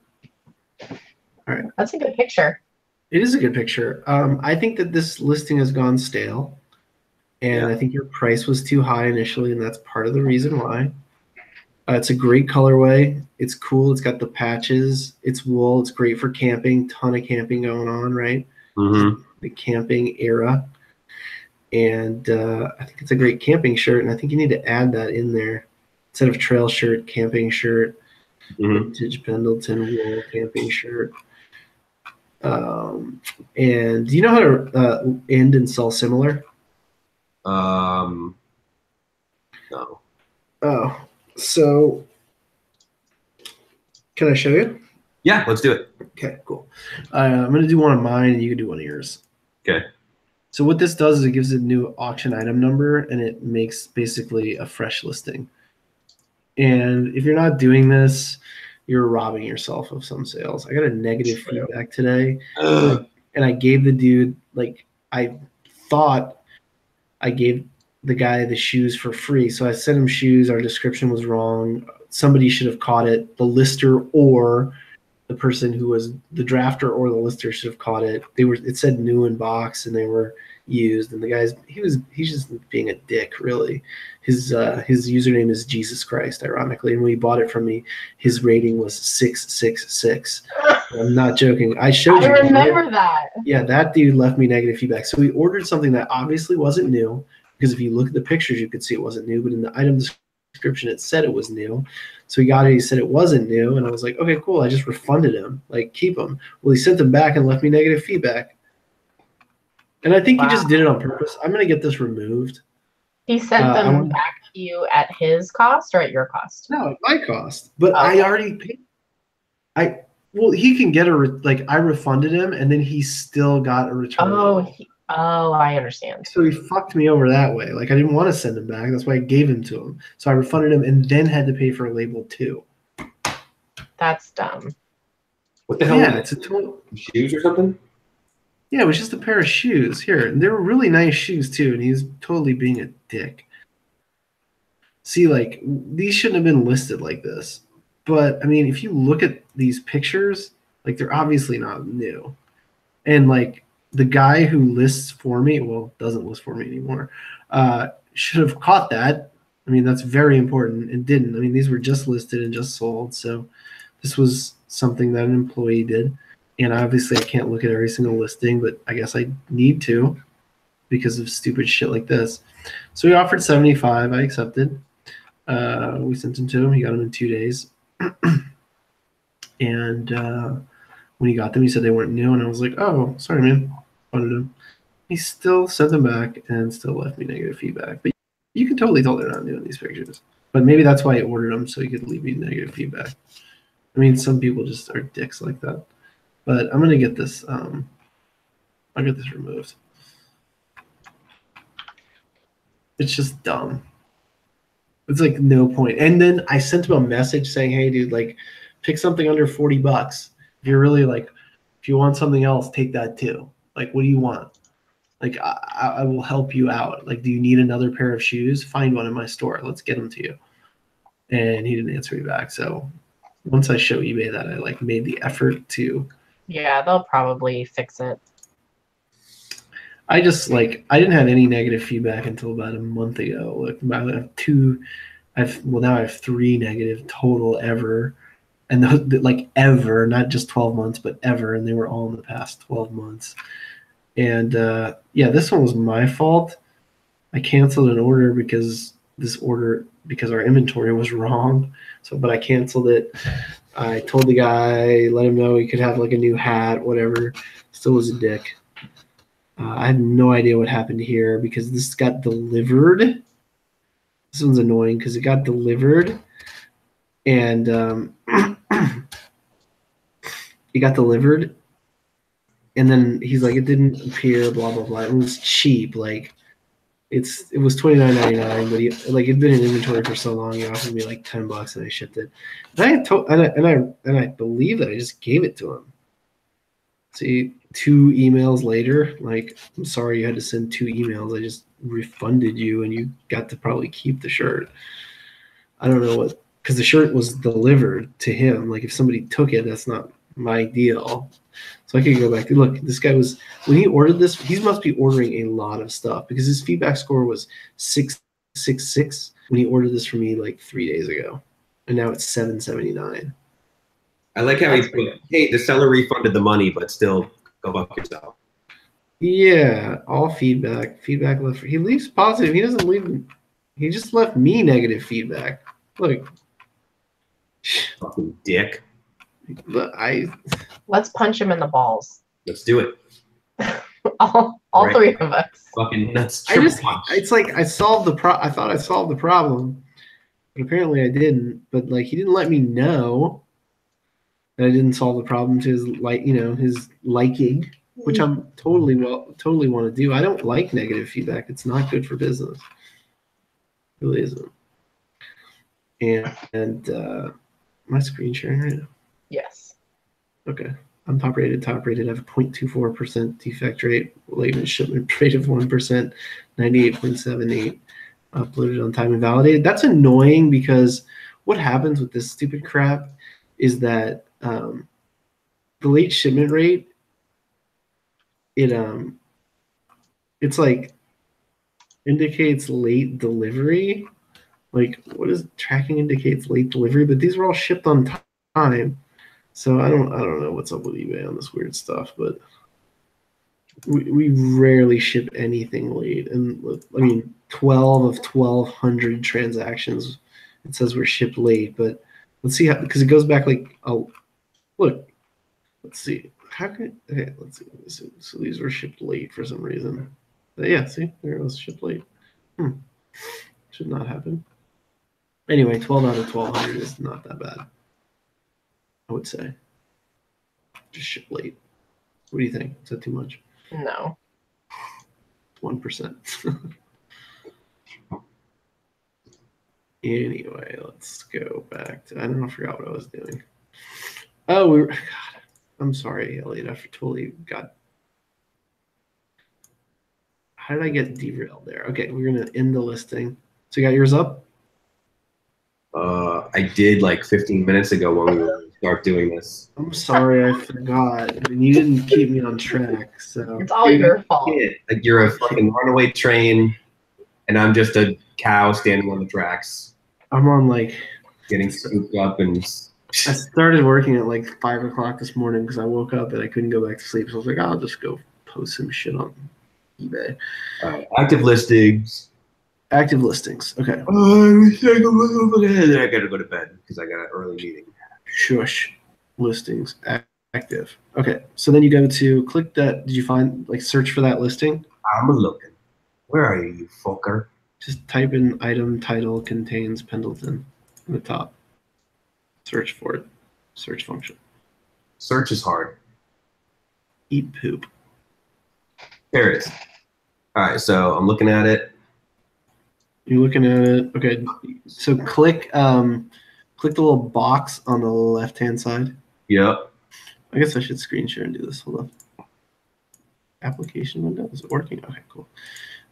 All right. That's a good picture. It is a good picture. I think that this listing has gone stale, and I think your price was too high initially, and that's part of the reason why. It's a great colorway. It's cool. It's got the patches. It's wool. It's great for camping. Ton of camping going on, right? Mm-hmm. The camping era. And I think it's a great camping shirt, and I think you need to add that in there. Instead of trail shirt, camping shirt, vintage Pendleton wool camping shirt. And do you know how to end and sell similar? No. Oh, so can I show you? Yeah, let's do it. Okay, cool. I'm going to do one of mine, and you can do one of yours. Okay. So what this does is it gives it a new auction item number, and it makes basically a fresh listing. And if you're not doing this, you're robbing yourself of some sales. I got a negative feedback today, and I gave the dude, like, I thought I gave the guy the shoes for free. So I sent him shoes. Our description was wrong. Somebody should have caught it. The lister or the person who was the drafter or the lister should have caught it. It said new in box and they were used. And the guy's he's just being a dick, really. His username is Jesus Christ, ironically. And when he bought it from me, his rating was 666. I'm not joking. I showed you. I remember that. Yeah, that dude left me negative feedback. So we ordered something that obviously wasn't new, because if you look at the pictures, you could see it wasn't new. But in the item description, it said it was new. So he got it. He said it wasn't new. And I was like, okay, cool. I just refunded him. Like, keep him. Well, he sent them back and left me negative feedback. And I think he just did it on purpose. I'm going to get this removed. He sent them back to you at his cost or at your cost? No, at my cost. But I already paid. Well, he can get I refunded him, and then he still got a return. Oh, I understand. So he fucked me over that way. Like, I didn't want to send him back. That's why I gave him to him. So I refunded him and then had to pay for a label too. That's dumb. What the hell? Yeah, it's a total shoes or something. Yeah, it was just a pair of shoes. Here, and they were really nice shoes too, and he's totally being a dick. See, like, these shouldn't have been listed like this. But I mean, if you look at these pictures, like, they're obviously not new. And like, the guy who lists for me, well, doesn't list for me anymore, should have caught that. I mean, that's very important, and didn't. I mean, these were just listed and just sold. So this was something that an employee did. And obviously I can't look at every single listing, but I guess I need to because of stupid shit like this. So he offered 75. I accepted. We sent them to him. He got them in 2 days. And when he got them, he said they weren't new. And I was like, oh, sorry, man. Wanted them. He still sent them back and still left me negative feedback. But you can totally tell they're not new in these pictures. But maybe that's why he ordered them, so he could leave me negative feedback. I mean, some people just are dicks like that. But I'm going to get this. I'll get this removed. It's just dumb. It's like no point. And then I sent him a message saying, hey, dude, like, pick something under $40. If you're really like, if you want something else, take that too. Like, what do you want? Like, I will help you out. Like, do you need another pair of shoes? Find one in my store. Let's get them to you. And he didn't answer me back. So once I show eBay that I like made the effort to. Yeah, they'll probably fix it. I just like, I didn't have any negative feedback until about a month ago. Like, I have now I have 3 negative total ever. And those, like, ever, not just 12 months, but ever. And they were all in the past 12 months. And yeah, this one was my fault. I canceled an order because our inventory was wrong. So, but I canceled it. I told the guy, let him know he could have like a new hat, whatever. Still was a dick. I have no idea what happened here because this got delivered. This one's annoying because it got delivered, and it got delivered, and then he's like, it didn't appear, blah blah blah. It was cheap, like it was $29.99, but it'd been in inventory for so long. He offered me like $10, and I shipped it. And I believe that I just gave it to him. See, 2 emails later, like, I'm sorry you had to send 2 emails. I just refunded you, and you got to probably keep the shirt. I don't know what, because the shirt was delivered to him. Like, if somebody took it, that's not my deal. So I could go back. Look, this guy was, when he ordered this, he must be ordering a lot of stuff because his feedback score was 666 when he ordered this for me like 3 days ago. And now it's 779. I like how he put, hey, the seller refunded the money, but still go fuck yourself. Yeah, all feedback. Feedback left. He leaves positive. He doesn't leave. He just left me negative feedback. Look. Fucking dick. Let's punch him in the balls. Let's do it. all right. 3 of us. Fucking nuts. It's like I solved the I thought I solved the problem, but apparently I didn't. But like he didn't let me know that I didn't solve the problem to his his liking, which I'm totally want to do. I don't like negative feedback. It's not good for business. It really isn't. And am I screen sharing right now? Yes. Okay. I'm top rated. I have a 0.24% defect rate, latent shipment rate of 1%, 98.78 uploaded on time and validated. That's annoying because what happens with this stupid crap is that the late shipment rate, it's like indicates late delivery. Like, what is tracking indicates late delivery? But these were all shipped on time. So I don't know what's up with eBay on this weird stuff, but we rarely ship anything late. And I mean, 12 of 1,200 transactions, it says we're shipped late. But let's see how, because it goes back like, oh, look, let's see. How can okay? Let's see. So these were shipped late for some reason. But yeah, see, there it was shipped late. Should not happen. Anyway, 12 out of 1,200 is not that bad, I would say. Just ship late. What do you think? Is that too much? No. 1%. Anyway, let's go back to, I don't know, I forgot what I was doing. Oh, God, I'm sorry, Elliot. I totally got, how did I get derailed there? Okay, we're going to end the listing. So you got yours up? I did like 15 minutes ago when we were going to start doing this. I'm sorry, I forgot. And you didn't keep me on track, so. It's all your fault. Like you're a fucking runaway train, and I'm just a cow standing on the tracks. I'm on like getting scooped up, and I started working at like 5 o'clock this morning because I woke up and I couldn't go back to sleep. So I was like, I'll just go post some shit on eBay. Active listings. Active listings. Okay. Then I gotta go to bed because I got an early meeting. Shush. Listings. Active. Okay. So then you go to click that. Did you find, like, search for that listing? I'm looking. Where are you, fucker? Just type in item title contains Pendleton in the top. Search for it. Search function. Search is hard. Eat poop. There it is. All right. So I'm looking at it. You're looking at it. Okay. So click the little box on the left-hand side. Yep. I guess I should screen share and do this. Hold on. Application window. Is it working? Okay, cool.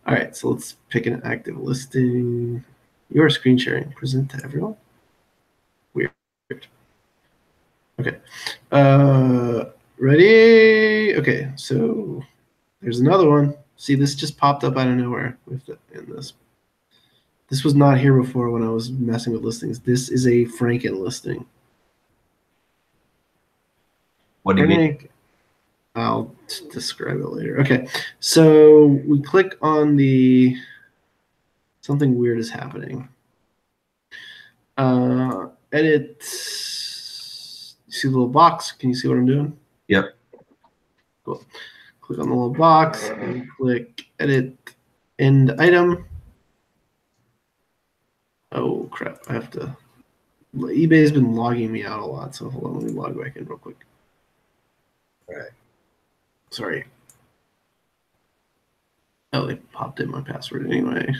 All right. So let's pick an active listing. You are screen sharing. Present to everyone. Weird. Okay. Ready? Okay. So there's another one. See, this just popped up out of nowhere. We have to end this. This was not here before when I was messing with listings. This is a Franken listing. What do you mean? I'll describe it later. Okay, so we click on the, something weird is happening. Edit, see the little box? Can you see what I'm doing? Yep. Cool. Click on the little box and click edit end item. Oh crap, I have to, eBay's been logging me out a lot, so hold on, let me log back in real quick. All right. Sorry. Oh, they popped in my password anyway.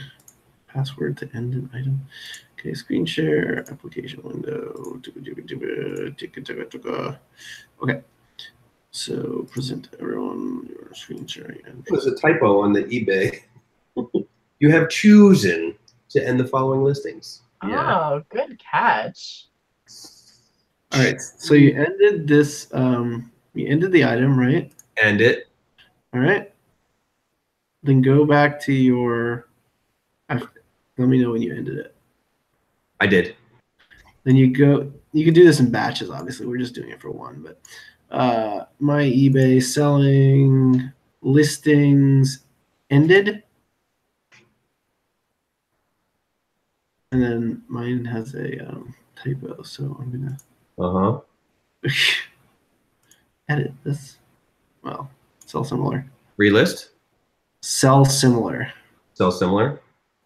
Password to end an item. Okay, screen share, application window. Okay. So present to everyone your screen sharing. There's a typo on the eBay. You have chosen to end the following listings. Yeah. Oh, good catch. All right. So you ended this. You ended the item, right? End it. All right. Then go back to your. Let me know when you ended it. I did. Then you go. You can do this in batches. Obviously, we're just doing it for one. But my eBay selling listings ended, and then mine has a typo. So I'm gonna edit this. Well, sell similar. Relist. Sell similar. Sell similar.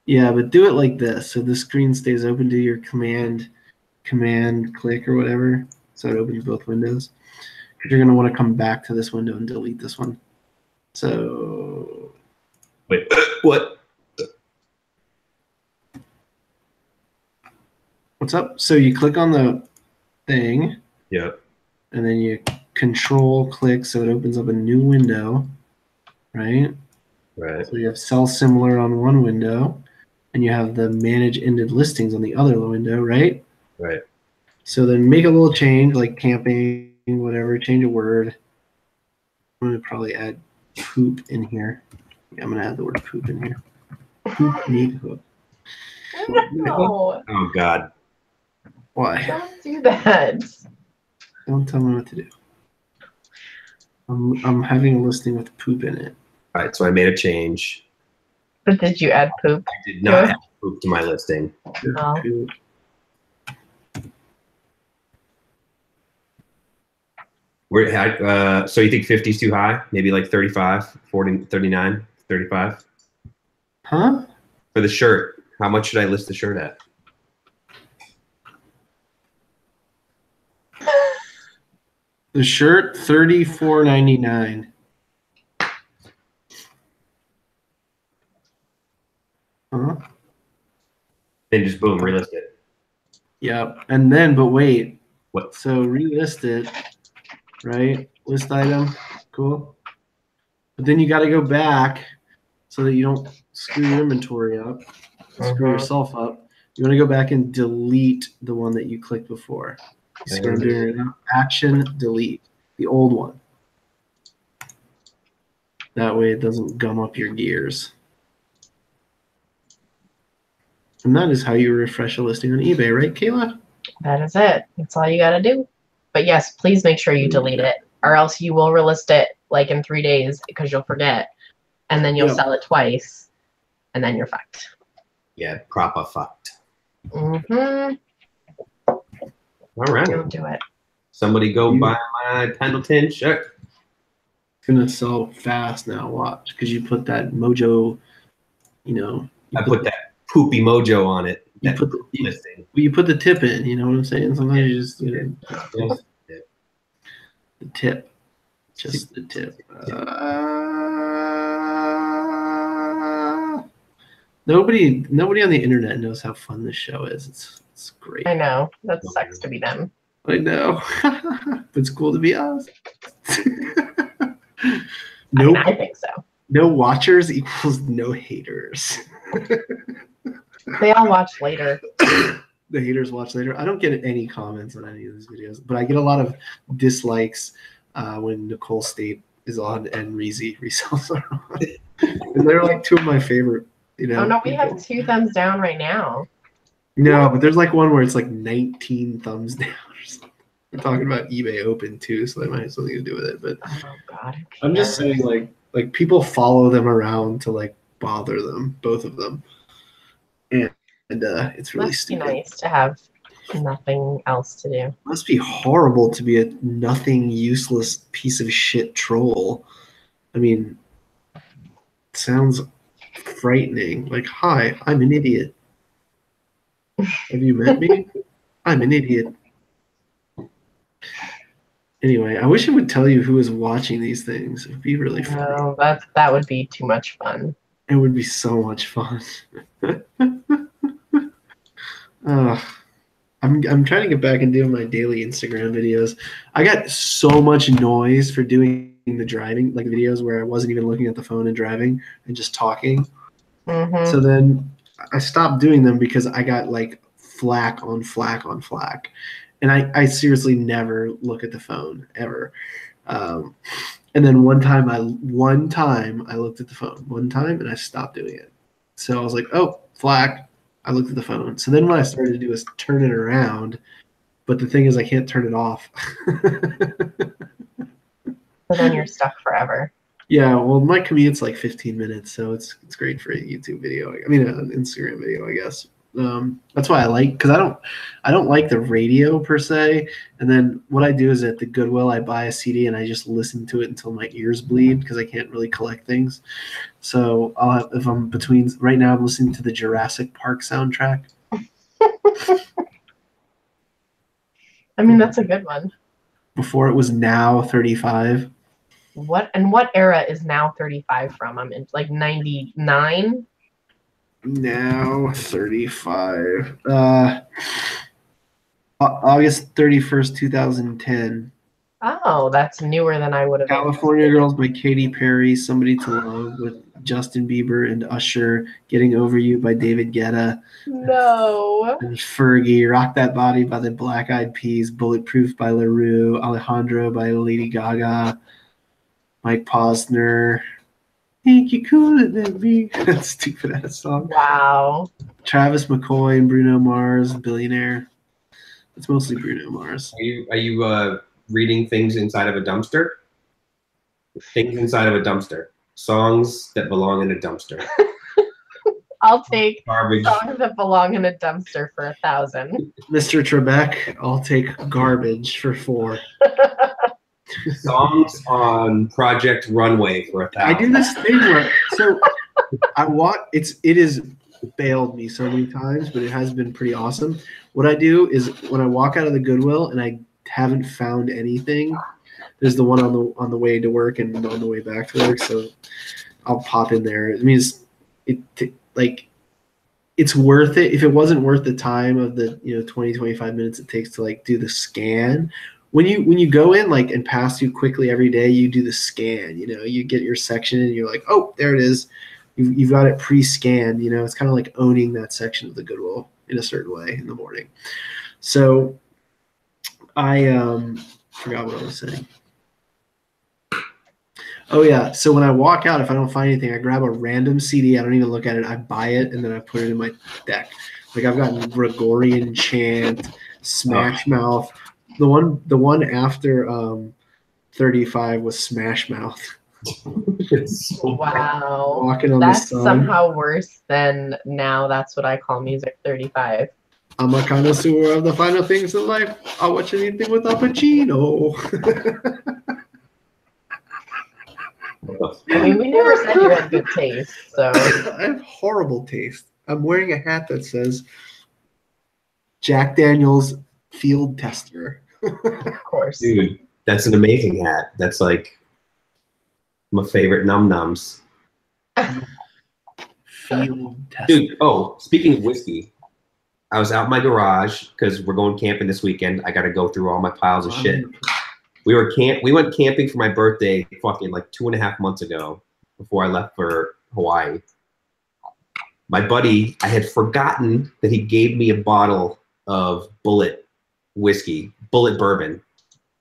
Yeah, but do it like this. So the screen stays open to your command click or whatever. So it opens both windows. Because you're going to want to come back to this window and delete this one. So. Wait, what? What's up? So you click on the thing. Yep. And then you control click so it opens up a new window. Right? Right. So you have sell similar on one window. And you have the manage ended listings on the other window, right? Right. So then make a little change, like camping, whatever, change a word. I'm going to probably add poop in here. Yeah, I'm going to add the word poop in here. Poop need hook. No. Oh, God. Why? Don't do that. Don't tell me what to do. I'm having a listing with poop in it. All right, so I made a change. But did you add poop? I did not add poop to my listing. Oh. Poop. So you think 50 is too high? Maybe like 35, 40, 39, 35? Huh? For the shirt, how much should I list the shirt at? The shirt, $34.99. Huh? Then just boom, relist it. Yep. And then, but wait. What? So relist it, right? List item. Cool. But then you got to go back so that you don't screw your inventory up, screw yourself up. You want to go back and delete the one that you clicked before. You see what I'm doing right now? Action, delete. The old one. That way it doesn't gum up your gears. And that is how you refresh a listing on eBay, right, Kayla? That is it. That's all you got to do. But yes, please make sure you delete it, or else you will relist it like in 3 days because you'll forget, and then you'll sell it twice, and then you're fucked. Yeah, proper fucked. Mm-hmm. All right. Don't do it. Somebody go buy my Pendleton shirt. It's going to sell fast now, watch, because you put that mojo, you know. I put that poopy mojo on it. You put the tip in, you know what I'm saying? Sometimes you just the tip. Just the tip. Nobody on the internet knows how fun this show is. It's great. I know. That sucks to be them. I know. But it's cool to be us. I think so. No watchers equals no haters. They all watch later. The haters watch later. I don't get any comments on any of these videos, but I get a lot of dislikes when Nicole State is on and Reezy resells are on. And they're like two of my favorite, you know. Oh no, we have 2 thumbs down right now. No, but there's like one where it's like 19 thumbs down or something. We're talking about eBay Open too, so that might have something to do with it. But oh God, I'm just saying, like people follow them around to like bother them, both of them. And it's really must be stupid. nice to have nothing else to do. Must be horrible to be a nothing, useless piece of shit troll. I mean, it sounds frightening. Like, hi, I'm an idiot. Have you met me? I'm an idiot. Anyway, I wish it would tell you who is watching these things. It would be really fun. No, that would be too much fun. It would be so much fun. I'm trying to get back and doing my daily Instagram videos. I got so much noise for doing the driving, like videos where I wasn't even looking at the phone and driving and just talking. Mm-hmm. So then I stopped doing them because I got like flack on flack on flack. and I seriously never look at the phone ever. And then one time I looked at the phone one time and I stopped doing it. So I was like, oh, flag. I looked at the phone. So then what I started to do is turn it around. But the thing is, I can't turn it off. So then you're stuck forever. Yeah, well, my commute's like 15 minutes, so it's great for a YouTube video. I mean, an Instagram video, I guess. That's why I like, because I don't like the radio per se. And then what I do is at the Goodwill, I buy a CD and I just listen to it until my ears bleed because I can't really collect things. So I'll have, if I'm between, right now I'm listening to the Jurassic Park soundtrack. I mean, that's a good one. Before it was Now 35. What era is Now 35 from? I'm in like 99. Now 35. August 31st, 2010. Oh, that's newer than I would have. California Girls by Katy Perry. Somebody to Love with Justin Bieber and Usher. Getting Over You by David Guetta. No. And Fergie. Rock That Body by the Black Eyed Peas. Bulletproof by LaRue. Alejandro by Lady Gaga. Mike Posner. Think you could have me. That stupid ass song. Wow. Travis McCoy and Bruno Mars, Billionaire. It's mostly Bruno Mars. Are you reading things inside of a dumpster? Things inside of a dumpster. Songs that belong in a dumpster. I'll take garbage. Songs that belong in a dumpster for 1,000. Mr. Trebek, I'll take Garbage for 4. Songs on Project Runway for 1,000. I do this thing where it has failed me so many times, but it has been pretty awesome. What I do is when I walk out of the Goodwill and I haven't found anything, there's the one on the way to work and on the way back to work, so I'll pop in there. I mean, it's worth it. If it wasn't worth the time of the 20-25 minutes it takes to like do the scan. When you go in like and pass through quickly every day, you do the scan. You get your section and you're like, oh, there it is. You've got it pre-scanned. It's kind of like owning that section of the Goodwill in a certain way in the morning. So I forgot what I was saying. Oh yeah. So when I walk out, if I don't find anything, I grab a random CD. I don't even look at it. I buy it and then I put it in my deck. Like I've gotten Gregorian Chant, Smash Mouth. The one after 35 was Smash Mouth. Wow. Walking on that's the sun. Somehow worse than Now That's What I Call Music 35. I'm a connoisseur of the finer things in life. I'll watch anything with Al Pacino. I mean, we never said you had good taste, so. I have horrible taste. I'm wearing a hat that says Jack Daniel's Field Tester. Of course. Dude, that's an amazing hat. That's like my favorite num-nums. Field Tester. Dude, speaking of whiskey, I was out in my garage because we're going camping this weekend. I got to go through all my piles of shit. We went camping for my birthday fucking like 2.5 months ago before I left for Hawaii. My buddy, I had forgotten that he gave me a bottle of Bullet whiskey, Bullet bourbon.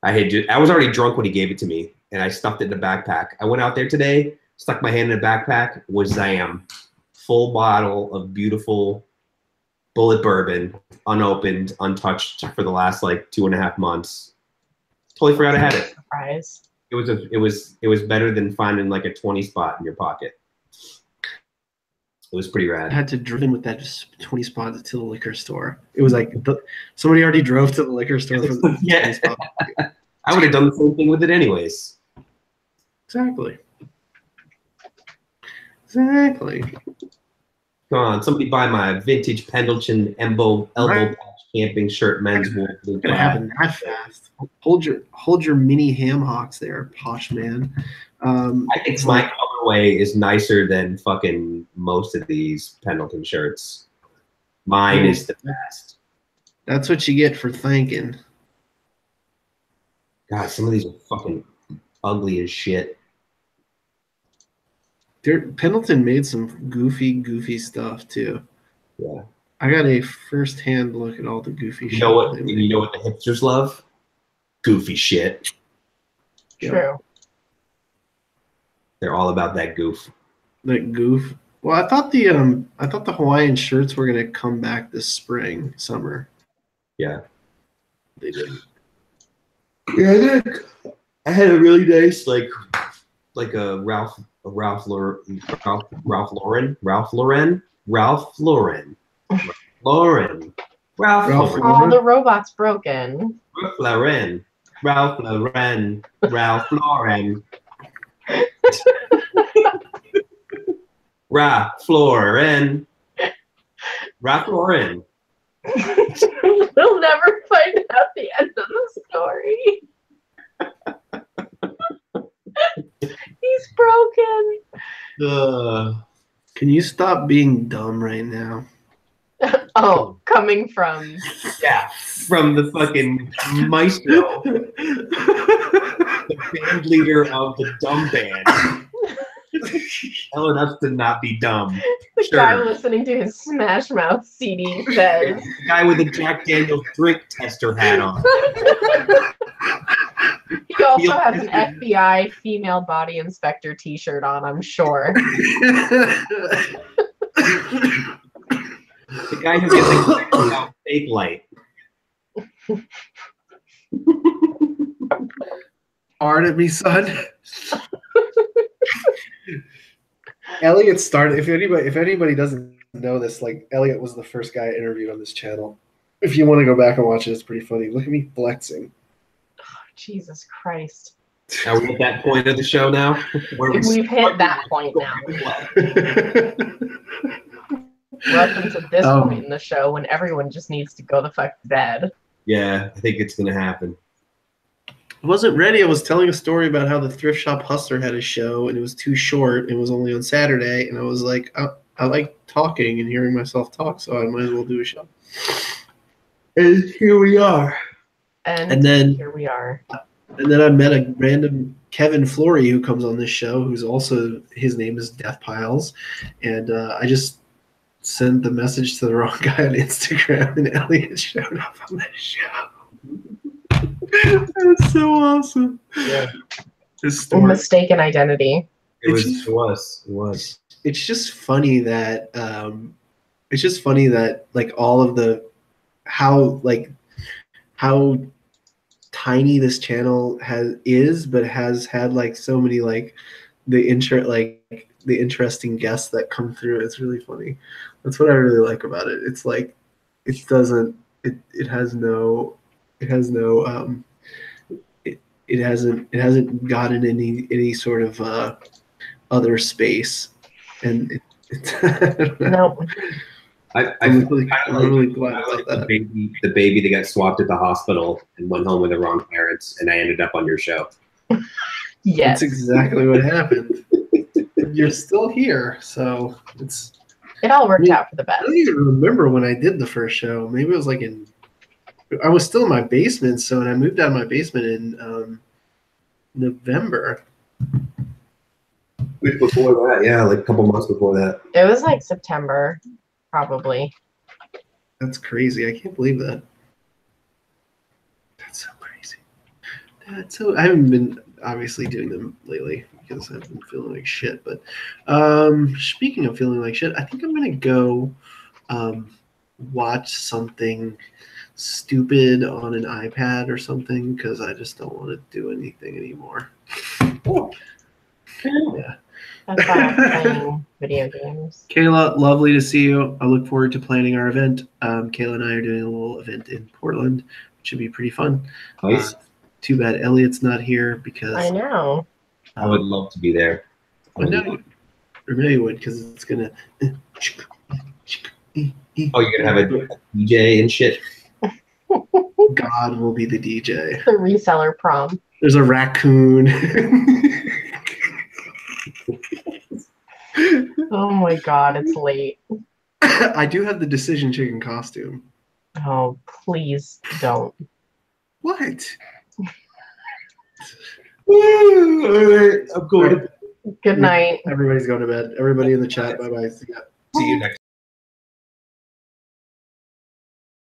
I was already drunk when he gave it to me, and I stuffed it in a backpack. I went out there today, stuck my hand in a backpack, Zam. Full bottle of beautiful Bullet bourbon, unopened, untouched for the last like 2.5 months. Totally forgot I had it. Surprise. It was better than finding like a 20 spot in your pocket. It was pretty rad. I had to drive in with that just 20 spots to the liquor store. It was like somebody already drove to the liquor store for the 20 spot. I would have done the same thing with it anyways. Exactly. Come on, somebody buy my vintage Pendleton elbow patch camping shirt, men's wool. It's gonna happen that fast. Hold your mini ham hocks there, posh man. I think my colorway is nicer than fucking most of these Pendleton shirts. Mine is the best. That's what you get for thinking. God, some of these are fucking ugly as shit. Pendleton made some goofy stuff too. Yeah. I got a first-hand look at all the goofy shit. You know what the hipsters love? Goofy shit. True. They're all about that goof. That goof. Well, I thought the Hawaiian shirts were gonna come back this summer. Yeah. They didn't. Yeah, I had a really nice like a Ralph Lauren. Oh, the robot's broken. Ralph Lauren. Ralph Lauren. Ralph Lauren. We'll never find out the end of the story. He's broken. Can you stop being dumb right now? Oh, coming from... Yeah, from the fucking maestro. The band leader of the dumb band. Hell enough to not be dumb. The guy listening to his Smash Mouth CD says. The guy with the Jack Daniel's drink tester hat on. He also has an FBI female body inspector t-shirt on, I'm sure. The guy who gets a fake light. Hard at me, son. Elliot started. If anybody doesn't know this, like Elliot was the first guy I interviewed on this channel. If you want to go back and watch it, it's pretty funny. Look at me flexing. Oh, Jesus Christ! Are we at that point of the show now? We've hit that point now. We're up into this point in the show when everyone just needs to go the fuck to bed. Yeah, I think it's gonna happen. I wasn't ready. I was telling a story about how the Thrift Shop Hustler had a show, and it was too short. It was only on Saturday, and I was like, I like talking and hearing myself talk, so I might as well do a show. And here we are. And then here we are. And then I met a random Kevin Flory who comes on this show, who's also, his name is Death Piles, and I just sent the message to the wrong guy on Instagram, and Elliot showed up on this show. That's so awesome. Yeah. Mistaken identity. It was. It's just funny that like all of the how tiny this channel but has had like so many like the interesting guests that come through. It's really funny. That's what I really like about it. It's like it hasn't gotten any sort of other space, and no. I'm really glad about that. The baby that got swapped at the hospital and went home with the wrong parents, and I ended up on your show. Yes, that's exactly what happened. You're still here, so it all worked out for the best. I don't even remember when I did the first show. Maybe it was like I was still in my basement, and I moved out of my basement in November. Before that, yeah, like a couple months before that. It was like September, probably. That's crazy. I can't believe that. That's so crazy. I haven't been obviously doing them lately because I've been feeling like shit. But speaking of feeling like shit, I think I'm gonna go watch something stupid on an iPad or something because I just don't want to do anything anymore. Yeah. That's why I'm playing video games. Kayla, lovely to see you. I look forward to planning our event. Kayla and I are doing a little event in Portland, which should be pretty fun. Nice. Too bad Elliot's not here because I know. I would love to be there. I know you would because it's gonna. Oh, you're gonna have a DJ and shit. God will be the DJ. The reseller prom. There's a raccoon. Oh my God, it's late. I do have the Decision Chicken costume. Oh, please don't. What? All right, I'm going. Good night. Everybody's going to bed. Everybody in the chat. Bye bye. See you next.